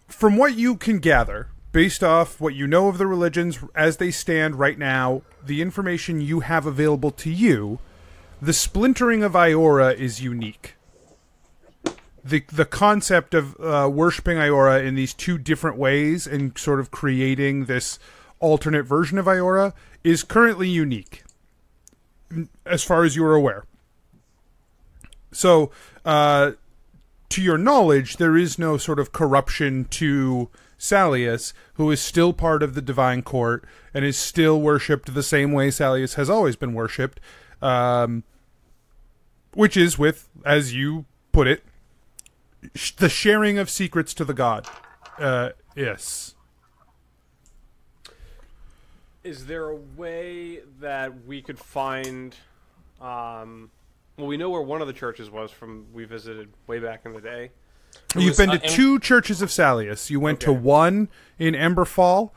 from what you can gather, based off what you know of the religions as they stand right now, the information you have available to you, the splintering of Iora is unique. The concept of worshipping Iora in these 2 different ways and sort of creating this alternate version of Iora is currently unique, as far as you are aware. So, to your knowledge, there is no sort of corruption to Salius, who is still part of the Divine Court and is still worshipped the same way Salius has always been worshipped, which is with, as you put it, the sharing of secrets to the god. Yes. Is there a way that we could find... well, we know where one of the churches was from we visited way back in the day. You've been to 2 churches of Salius. You went to one in Emberfall,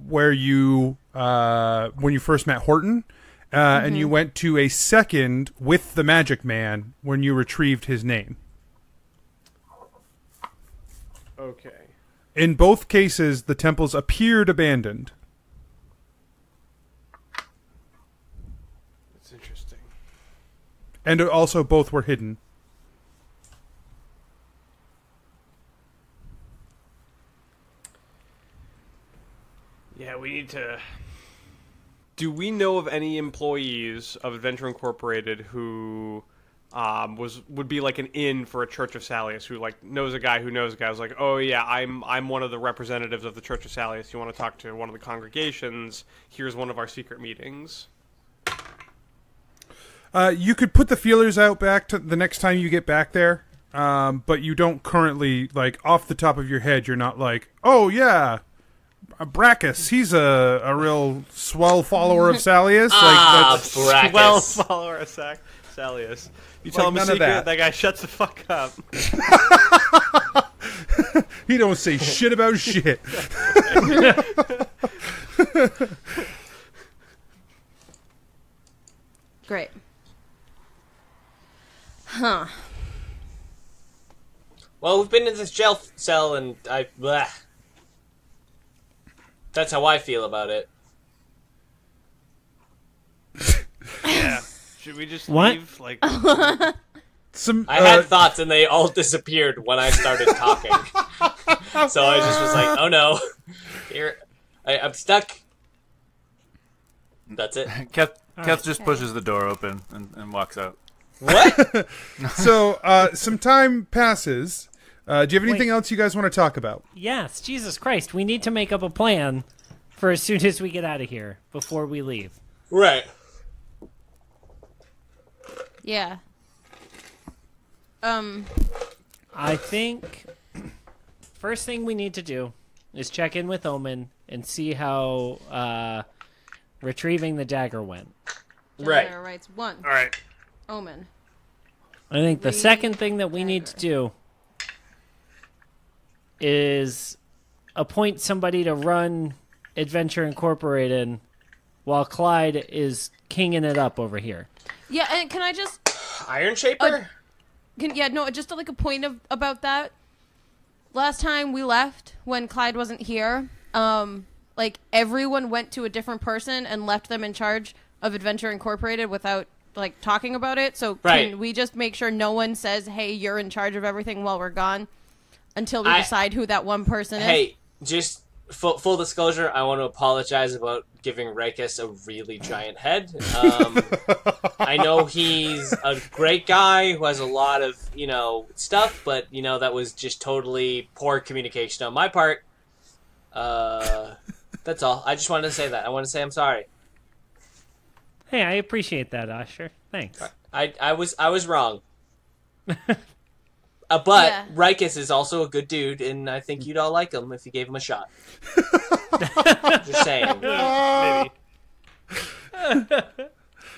where you when you first met Horton, and you went to a second with the Magic Man when you retrieved his name. Okay. In both cases, the temples appeared abandoned. That's interesting. And also both were hidden. Yeah, we need to... Do we know of any employees of Adventure Incorporated who would be like an in for a Church of Salius, who like knows a guy who knows a guy? Was like, oh yeah, I'm one of the representatives of the Church of Salius. You want to talk to one of the congregations? Here's one of our secret meetings. You could put the feelers out back to the next time you get back there, but you don't currently, like, off the top of your head, you're not like, oh yeah, Brachus, he's a real swell follower of Salius. Brachus. Swell follower of Salius. You tell Like, him a none of secret, that. guy shuts the fuck up. He don't say shit about shit. Great. Huh. Well, we've been in this jail cell, and bleh. That's how I feel about it. Yeah. Should we just What? leave? Like, I had thoughts and they all disappeared when I started talking. So I just was like, oh no. Here, I'm stuck. That's it. Keth just pushes the door open and walks out. What? So, some time passes. Do you have anything else you guys want to talk about? Yes, Jesus Christ. We need to make up a plan for as soon as we get out of here before we leave. Right. Yeah. I think first thing we need to do is check in with Omen and see how retrieving the dagger went. Right. Jennifer writes 1. All right. Omen. I think the second thing that we need to do is appoint somebody to run Adventure Incorporated while Clyde is kinging it up over here. Yeah, and can I just... Iron Shaper? Just like a point about that. Last time we left, when Clyde wasn't here, like everyone went to a different person and left them in charge of Adventure Incorporated without like talking about it. So can we just make sure no one says, "Hey, you're in charge of everything" while we're gone, until we decide who that one person is? Hey, just full disclosure, I want to apologize about giving Rikus a really giant head. I know he's a great guy who has a lot of, stuff, but, that was just totally poor communication on my part. That's all. I just wanted to say that. I want to say I'm sorry. Hey, I appreciate that, Usher. Thanks. I was wrong. But Rikus is also a good dude, and I think you'd all like him if you gave him a shot. Just saying. Maybe.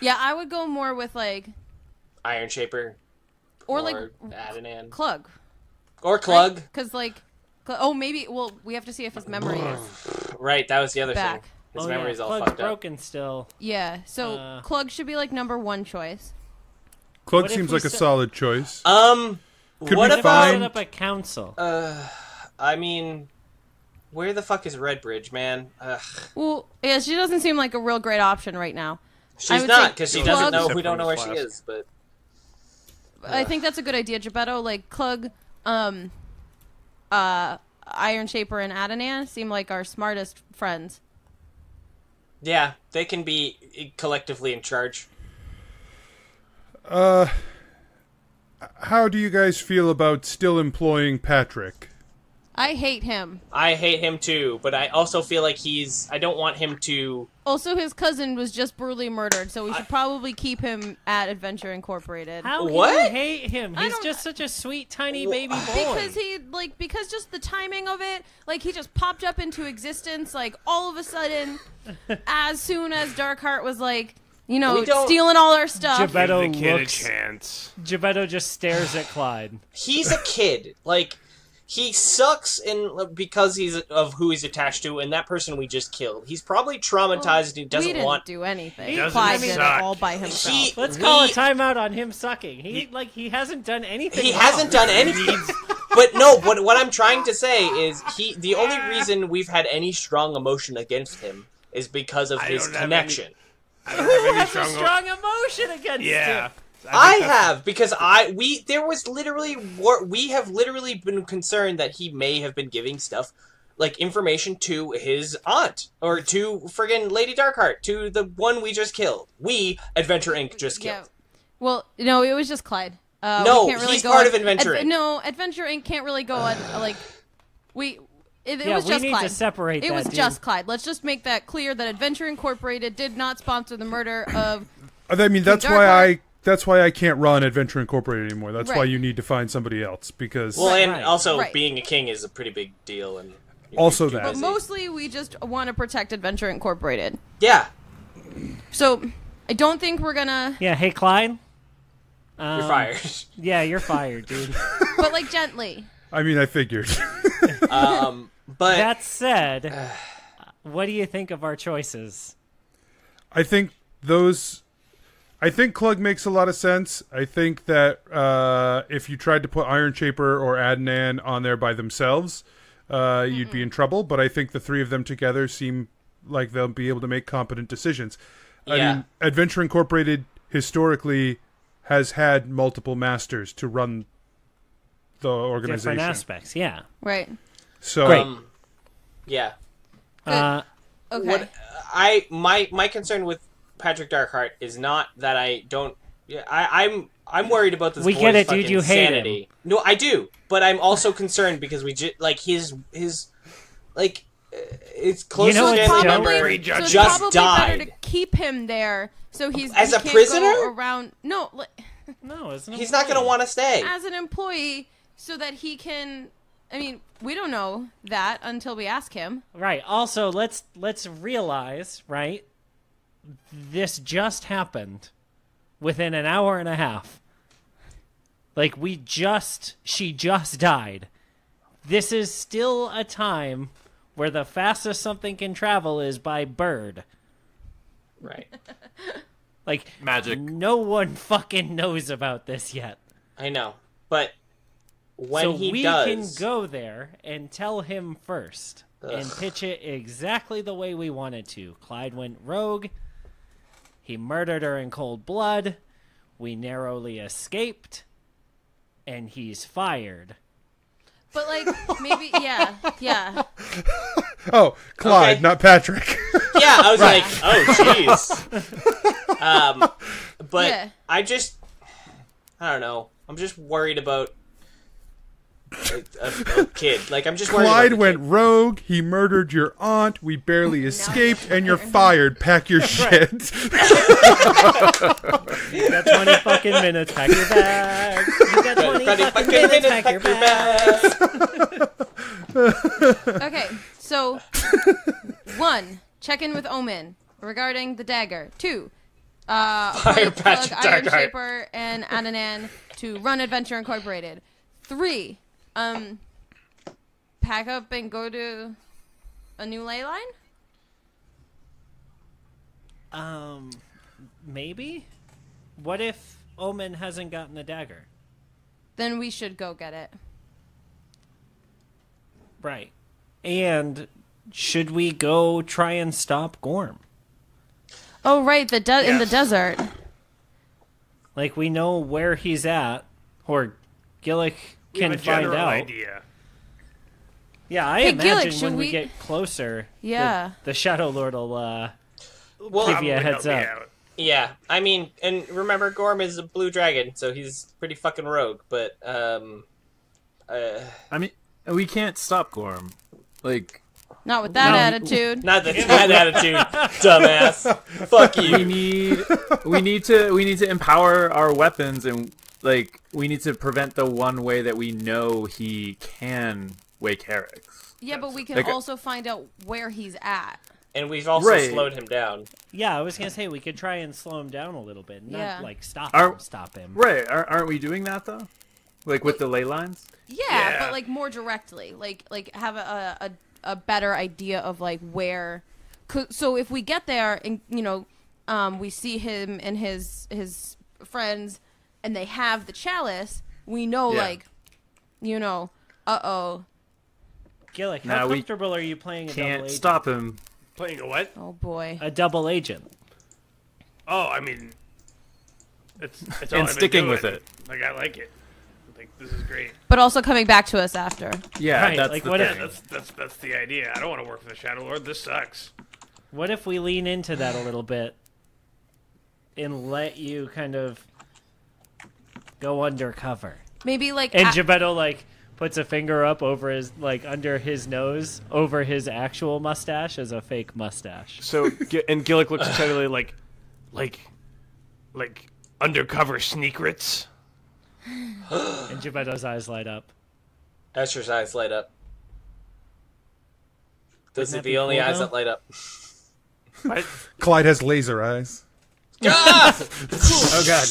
Yeah, I would go more with like Iron Shaper. or like Adanan. Klug. Or Klug. Because like, maybe. Well, we have to see if his memory is Right, that was the other back. thing. His memory's all Klug's fucked up. broken still. Yeah, so Klug should be like number 1 choice. Klug What if seems we like a set- solid choice. What Could we Set find? up a council. I mean, where the fuck is Redbridge, man? Ugh. Well, yeah, she doesn't seem like a real great option right now. She's would not, say because she Klug- doesn't know. Except We don't for know where Miss she Flask. is, but... I think that's a good idea, Gebetto. Like Klug, Iron Shaper, and Adanan seem like our smartest friends. Yeah, they can be collectively in charge. How do you guys feel about still employing Patrick? I hate him. I hate him too, but I also feel like I don't want him to... Also, his cousin was just brutally murdered, so we should probably keep him at Adventure Incorporated. How can What? you hate him? He's don't- just such a sweet, tiny baby boy. Because just the timing of it, like he just popped up into existence, like all of a sudden, as soon as Darkheart was like, We don't- stealing all our stuff. Give the Gebetto kid looks. a chance. Gebetto just stares at Clyde. He's a kid. Like, he sucks because of who he's attached to, and that person we just killed. He's probably traumatized and he we doesn't didn't want... do anything. doesn't Clyde did it suck. all by himself. Let's call a timeout on him sucking. He hasn't done anything. He wrong. hasn't done anything. But no, what I'm trying to say is the only reason we've had any strong emotion against him is because of his don't have connection. I don't have any That's a strong emotion against Yeah. him. I have, because we have literally been concerned that he may have been giving stuff, like information to his aunt, or to friggin' Lady Darkheart, to the one we just killed. Adventure Inc. just killed. Yeah. Well, no, it was just Clyde. No, we can't really he's go part on- of Adventure Inc. No, Adventure Inc. can't really go on, like, it Yeah, was we just need Clyde. to separate It that, was dude. just Clyde. Let's just make that clear that Adventure Incorporated did not sponsor the murder of... I mean, that's why I can't run Adventure Incorporated anymore. That's why Right. you need to find somebody else, because Well, and Right. also Right. being a king is a pretty big deal, and also too that. But busy. mostly we just want to protect Adventure Incorporated. Yeah, So I don't think we're gonna... Yeah, hey Clyde. you're fired. Yeah, you're fired, dude. But, like, gently. I mean, I figured. But That said, what do you think of our choices? I think Klug makes a lot of sense. I think that if you tried to put Iron Shaper or Adanan on there by themselves, you'd be in trouble. But I think the three of them together seem like they'll be able to make competent decisions. I Yeah. mean, Adventure Incorporated historically has had multiple masters to run the organization. Different aspects, yeah. Right. So, Great. Yeah. Okay. What my concern with Patrick Darkheart is not that I don't. Yeah, I'm worried about this. We boy's get it, dude. fucking You hate sanity. him. No, I do, but I'm also concerned because we like his like it's close You know to what's family probably- member Prejudgment. it's just probably died. better to keep him there so he's As he a can't prisoner? go around. No, No, it's He's not going to want to stay. as an employee, so that he can. I mean, we don't know that until we ask him. Right. Also, let's realize, right? This just happened within an hour and a half. Like she just died. This is still a time where the fastest something can travel is by bird. Right. Like magic. No one fucking knows about this yet. I know, but when so he we does, can go there and tell him first and pitch it exactly the way we wanted to. Clyde went rogue. He murdered her in cold blood. We narrowly escaped. And he's fired. But like maybe yeah. oh, Clyde, Okay. not Patrick. yeah, I was like, oh jeez. But Yeah. I don't know. I'm just worried about a kid. Like I'm just worried. Clyde about the went kid. rogue. He murdered your aunt. We barely escaped, and you're fired. Pack your shit. You got 20 fucking minutes. Pack your bags. You got 20 fucking minutes. Pack your bags. Okay, so 1, check in with Omen regarding the dagger. 2, Fire plug Patrick Iron Darkheart. Shaper and Ananan to run Adventure Incorporated. 3, pack up and go to a new ley line. Maybe? What if Omen hasn't gotten the dagger? Then we should go get it. Right. And should we go try and stop Gorm? Oh right, in the desert. Like, we know where he's at, or Gillick We have can a find general out. idea. Yeah, I Hey, imagine Gillick, when should we we- get closer, Yeah. the Shadow Lord will Well, give you a Probably heads help me up. out. yeah. I mean, and remember, Gorm is a blue dragon, so he's pretty fucking rogue. But I mean, we can't stop Gorm. Like Not with that No. attitude. not that attitude, dumbass. Fuck we you. need to empower our weapons, and like we need to prevent the one way that we know he can wake Herrick's. Yeah, but we can Like- also find out where he's at. And we've also Right. slowed him down. Yeah, I was gonna say we could try and slow him down a little bit, not Yeah. like stop him. Right? Aren't we doing that though? Like with the ley lines? Yeah, Yeah. but like more directly, like have a better idea of like where. So if we get there and we see him and his friends, and they have the chalice, we know Yeah. uh-oh. Gillick, Nah, how we comfortable are you playing a double Can't agent? stop him. Playing a what? Oh boy. A double agent. Oh, I mean, it's all And I've been sticking doing. with it. Like I like it. Like this is great. But also coming back to us after. Yeah, Right, that's like, the what thing. if- That's the idea. I don't want to work for the Shadow Lord. This sucks. What if we lean into that a little bit and let you kind of go undercover? Maybe like And Gebetto like puts a finger up over his under his nose over his actual mustache as a fake mustache. So and Gillick looks totally like undercover sneakrits. And Gebetto's eyes light up. Esther's eyes light up. Those are Wouldn't that the be only cool, eyes though? that light up. What? Clyde has laser eyes. Oh god.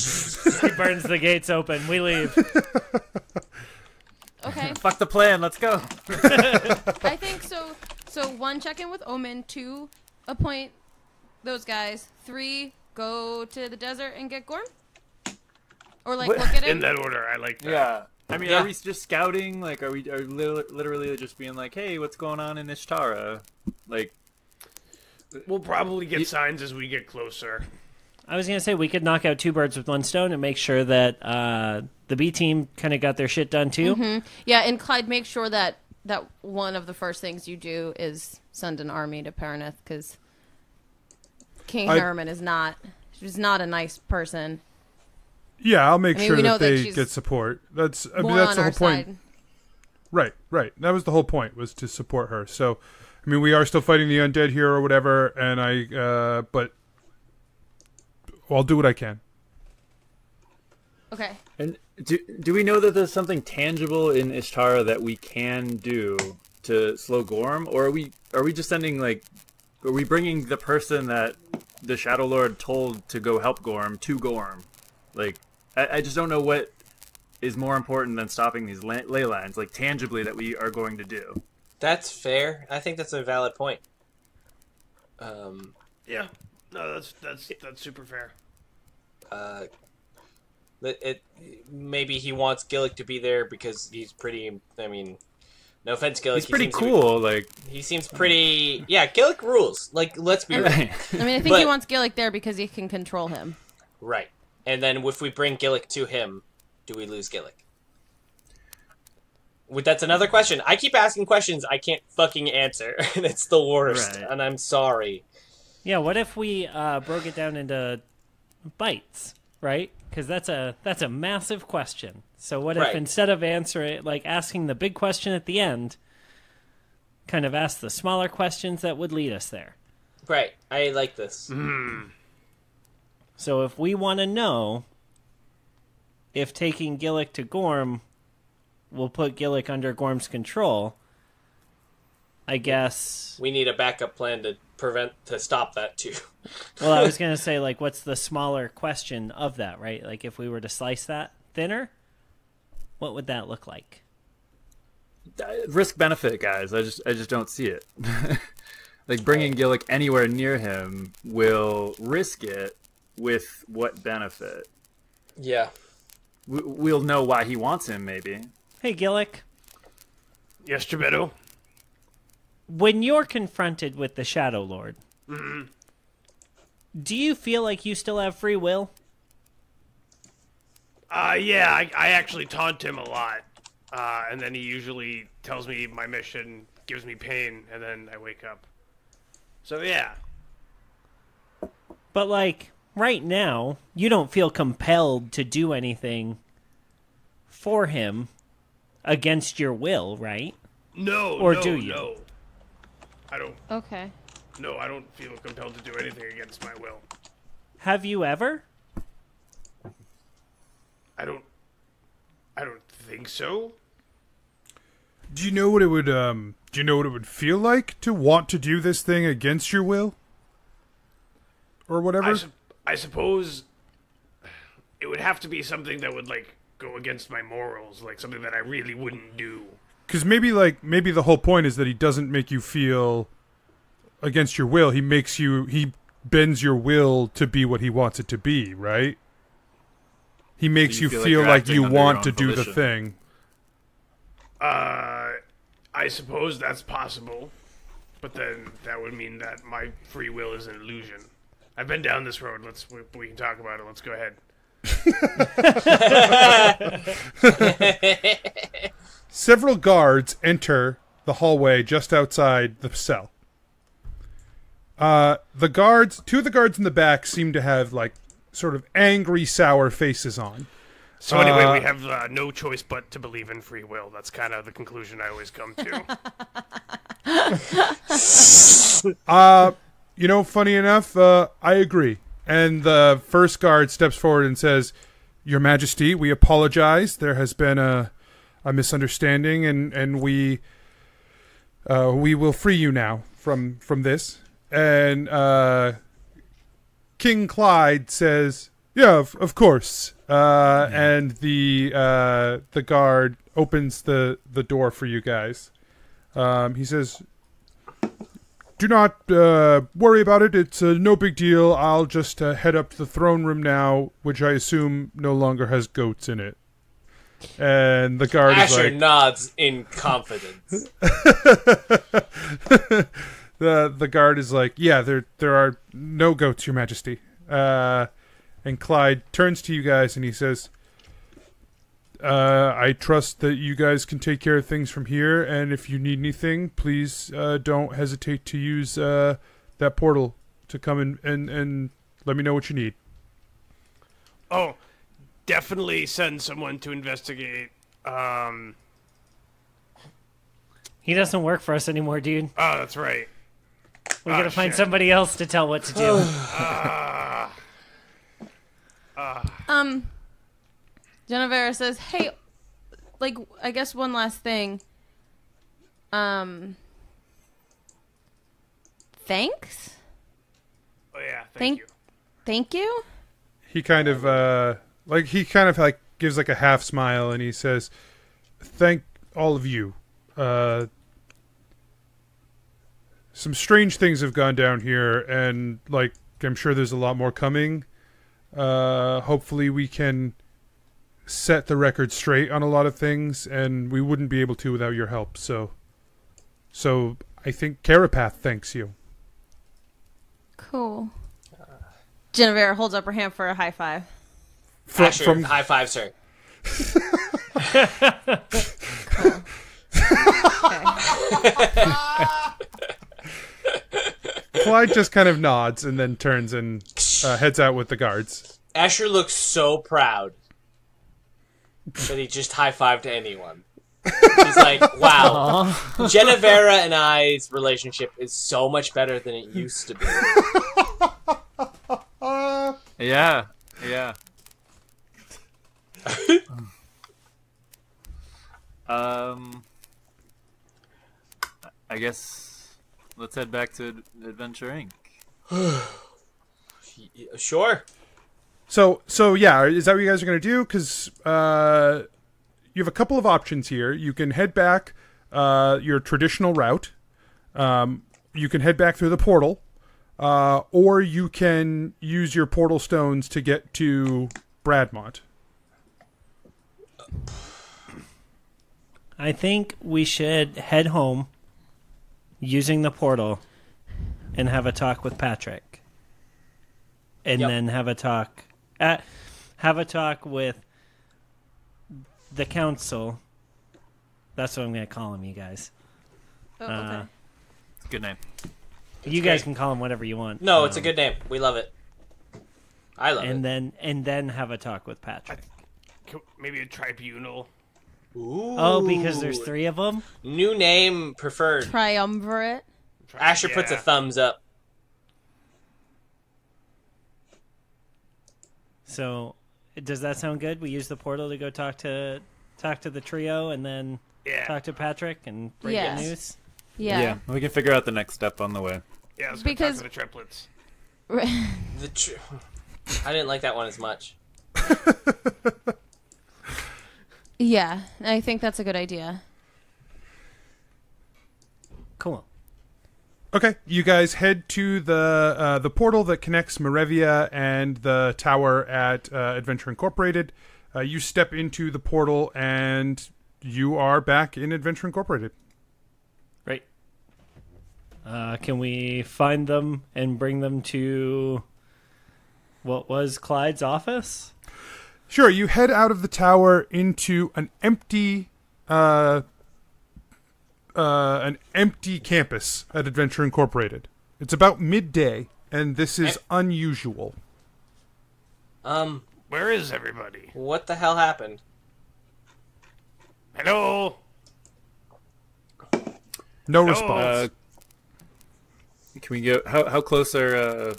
He burns the gates open. We leave. okay. Fuck the plan. Let's go. I think so. So 1, check in with Omen. 2, appoint those guys. 3, go to the desert and get Gorm. Or like look at him. In that order, I like that. Yeah. I mean, Yeah. are we just scouting? Like, are we literally just being like, hey, what's going on in Ishtara? Like, We'll probably get signs as we get closer. I was going to say we could knock out 2 birds with 1 stone and make sure that the B team kind of got their shit done too. Mm-hmm. Yeah, and Clyde, make sure that one of the first things you do is send an army to Paraneth, because King Herman is not a nice person. Yeah, I'll make sure we know that they she's get support. That's the more whole on our point. side. Right. That was the whole point, was to support her. So, I mean, we are still fighting the undead here or whatever, and but I'll do what I can. Okay. And do we know that there's something tangible in Ishtara that we can do to slow Gorm, or are we just sending, like, are we bringing the person that the Shadow Lord told to go help Gorm to Gorm? Like, I just don't know what is more important than stopping these ley lines, like, tangibly, that we are going to do. That's fair. I think that's a valid point. Yeah. No, that's super fair. Maybe he wants Gillick to be there because he's pretty. I mean, no offense, Gillick. He's pretty cool. Like, he seems pretty. Yeah, Gillick rules. Like, let's be real. right. I mean, I think he wants Gillick there because he can control him. Right. And then if we bring Gillick to him, do we lose Gillick? That's another question. I keep asking questions I can't fucking answer, and it's the worst. Right. And I'm sorry. Yeah, what if we broke it down into bites, right? Because that's a massive question. So what if instead of asking the big question at the end, kind of ask the smaller questions that would lead us there? Right. I like this. So if we want to know if taking Gillick to Gorm will put Gillick under Gorm's control, I guess we need a backup plan to stop that too. Well, I was going to say, like, what's the smaller question of that, right? Like, if we were to slice that thinner, what would that look like? Risk benefit, guys. I just don't see it. Like, bringing Gillick anywhere near him will risk it with what benefit? Yeah. We'll know why he wants him, maybe. Hey, Gillick. Yes, Gebetto? When you're confronted with the Shadow Lord, do you feel like you still have free will? Yeah, I actually taunt him a lot. And then he usually tells me my mission, gives me pain, and then I wake up. So, yeah. But, like, right now, you don't feel compelled to do anything for him against your will, right? No, do you? No. I don't. Okay. No, I don't feel compelled to do anything against my will. Have you ever? I don't think so. Do you know what it would feel like to want to do this thing against your will, or whatever? I suppose it would have to be something that would, like, go against my morals, like something that I really wouldn't do. Because maybe the whole point is that he doesn't make you feel against your will. He bends your will to be what he wants it to be, right? He makes you feel like you want to do the thing. I suppose that's possible, but then that would mean that my free will is an illusion. I've been down this road. We can talk about it. Let's go ahead. Several guards enter the hallway just outside the cell. Two of the guards in the back seem to have, like, sort of angry, sour faces on. So anyway, we have no choice but to believe in free will. That's kind of the conclusion I always come to. Funny enough, I agree. And the first guard steps forward and says, "Your Majesty, we apologize. There has been a misunderstanding, and we will free you now from this." And King Clyde says, "Yeah, of course." And the guard opens the door for you guys. He says, "Do not worry about it. It's no big deal. I'll just head up to the throne room now, which I assume no longer has goats in it." And the guard is like, nods in confidence. The guard is like, "Yeah, there are no goats, Your Majesty." And Clyde turns to you guys and he says, I trust that you guys can take care of things from here, and if you need anything, please don't hesitate to use that portal to come in and let me know what you need. Oh, definitely send someone to investigate. He doesn't work for us anymore, dude. Oh, that's right. We gotta find somebody else to tell what to do. Genevera says, "Hey, like, I guess one last thing. Thanks. Oh yeah, thank you. Thank you. He kind of gives like a half smile and he says, "Thank all of you. Some strange things have gone down here, and like I'm sure there's a lot more coming. Hopefully we can set the record straight on a lot of things, and we wouldn't be able to without your help. So I think Carapath thanks you." Cool. Genevera holds up her hand for a high five. Asher, high five, sir. Cool. Okay. Clyde just kind of nods and then turns and heads out with the guards. Asher looks so proud that he just high-fived to anyone. He's like, wow, Genevera and I's relationship is so much better than it used to be. Yeah. I guess let's head back to Adventure Inc. Sure. So yeah, is that what you guys are going to do? Because you have a couple of options here. You can head back your traditional route. You can head back through the portal. Or you can use your portal stones to get to Bradmont. I think we should head home using the portal and have a talk with Patrick. And then have a talk with the council. That's what I'm going to call him, you guys. Oh, okay. Good name. You guys can call him whatever you want. No, it's a good name. We love it. I love it. And then have a talk with Patrick. Maybe a tribunal. Ooh. Oh, because there's 3 of them? New name preferred. Triumvirate. Asher puts a thumbs up. So, does that sound good? We use the portal to go talk to the trio and then talk to Patrick and bring the news? Yeah. We can figure out the next step on the way. Yeah, let's go talk to the triplets. I didn't like that one as much. Yeah, I think that's a good idea. Cool. Okay, you guys head to the portal that connects Marevia and the tower at Adventure Incorporated. You step into the portal and you are back in Adventure Incorporated. Great. Can we find them and bring them to what was Clyde's office? Sure, you head out of the tower into an empty campus at Adventure Incorporated. It's about midday, and this is unusual. Where is everybody? What the hell happened? Hello? No response. Can we go? How close are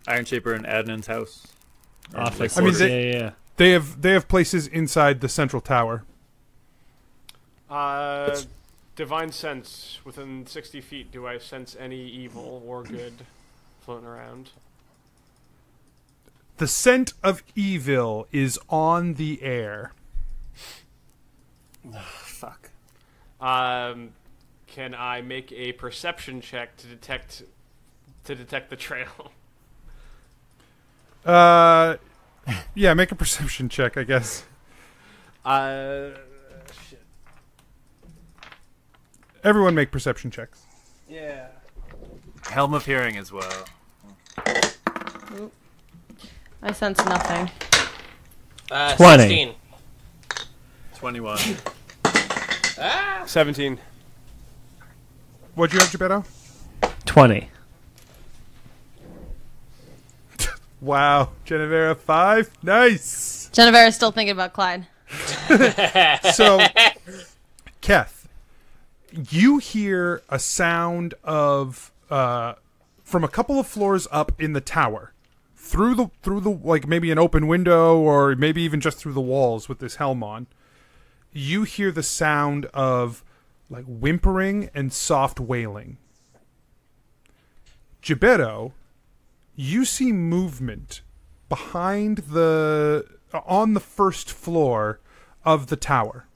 Iron Shaper and Adnan's house? Office. I mean, yeah. They have places inside the central tower. Divine sense. Within 60 feet, do I sense any evil or good floating around? The scent of evil is on the air. Fuck. Can I make a perception check to detect the trail? Yeah, make a perception check, I guess. Shit. Everyone make perception checks. Yeah. Helm of Hearing as well. I sense nothing. 20. 16. 21. 17. What'd you have, Geppetto? 20. Wow. Genevera, 5. Nice. Genevera's still thinking about Clyde. So, Keth, you hear a sound of from a couple of floors up in the tower, through the like maybe an open window or maybe even just through the walls with this helm on. You hear the sound of like whimpering and soft wailing. Geppetto, you see movement behind on the first floor of the tower.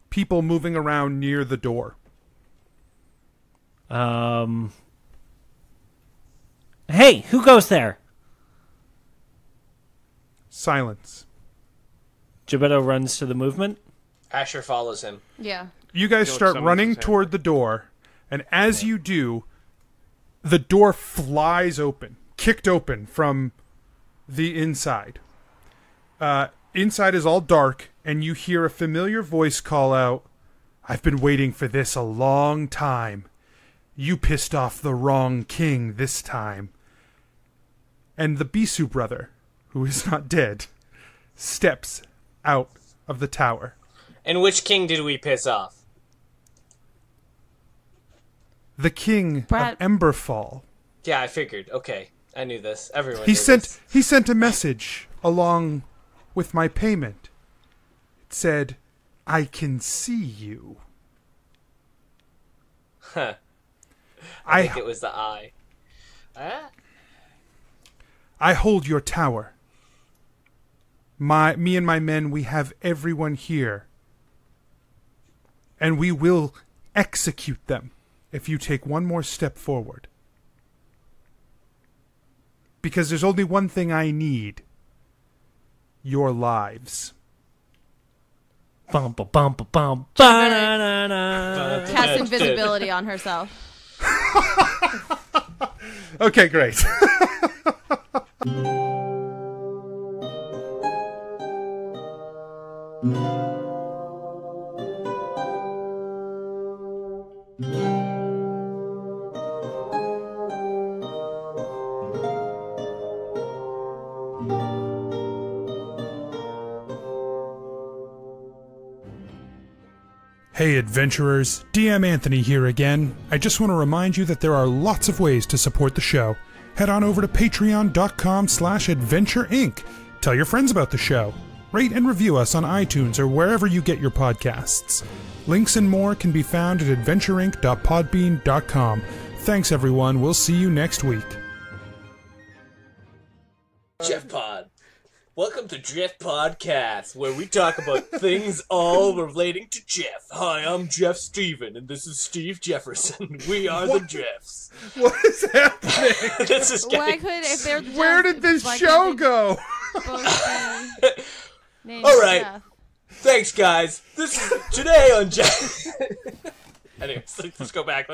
People moving around near the door. Hey, who goes there? Silence. Geppetto runs to the movement. Asher follows him. Yeah. You guys start someone's running example. toward the door, and as you do, the door flies open, kicked open from the inside. Inside is all dark, and you hear a familiar voice call out, "I've been waiting for this a long time. You pissed off the wrong king this time." And the Bisu brother, who is not dead, steps out of the tower. And which king did we piss off? The king Brad- of Emberfall. Yeah, I figured. Okay, I knew this. Everyone He knew sent this. he sent a message along with my payment. It said, "I can see you." Huh. I think it was the eye. I hold your tower. Me and my men, we have everyone here. And we will execute them if you take one more step forward. Because there's only one thing I need. Your lives. Bum ba bum ba bum. Ba-na-na-na. Cast invisibility on herself. Okay, great. Hey adventurers, DM Anthony here again. I just want to remind you that there are lots of ways to support the show. Head on over to patreon.com/adventureinc. Tell your friends about the show. Rate and review us on iTunes or wherever you get your podcasts. Links and more can be found at adventureinc.podbean.com. Thanks everyone, we'll see you next week. Jeff Pod. Welcome to Jeff Podcast, where we talk about things all relating to Jeff. Hi, I'm Jeff Steven, and this is Steve Jefferson. We are the Jeffs. What is happening? This is Why getting... could if they're Where did this why show can't go? they both be named All right. Jeff? Thanks, guys. This is today on Jeff. Anyways, let's go back.